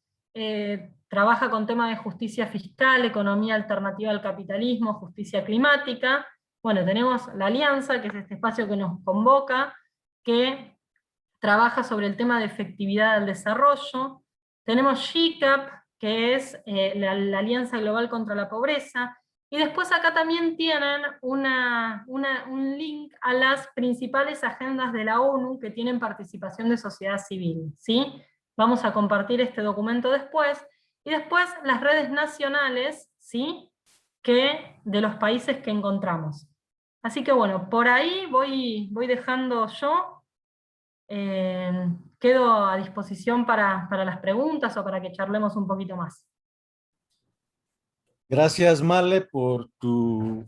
trabaja con temas de justicia fiscal, economía alternativa al capitalismo, justicia climática. Bueno, tenemos la Alianza, que es este espacio que nos convoca, que trabaja sobre el tema de efectividad del desarrollo. Tenemos GCAP, que es la Alianza Global contra la Pobreza. Y después acá también tienen un link a las principales agendas de la ONU que tienen participación de sociedad civil, ¿sí? Vamos a compartir este documento después. Y después las redes nacionales, ¿sí? De los países que encontramos. Así que bueno, por ahí voy dejando yo. Quedo a disposición para las preguntas o para que charlemos un poquito más. Gracias, Male, por tu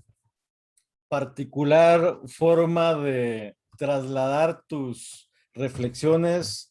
particular forma de trasladar tus reflexiones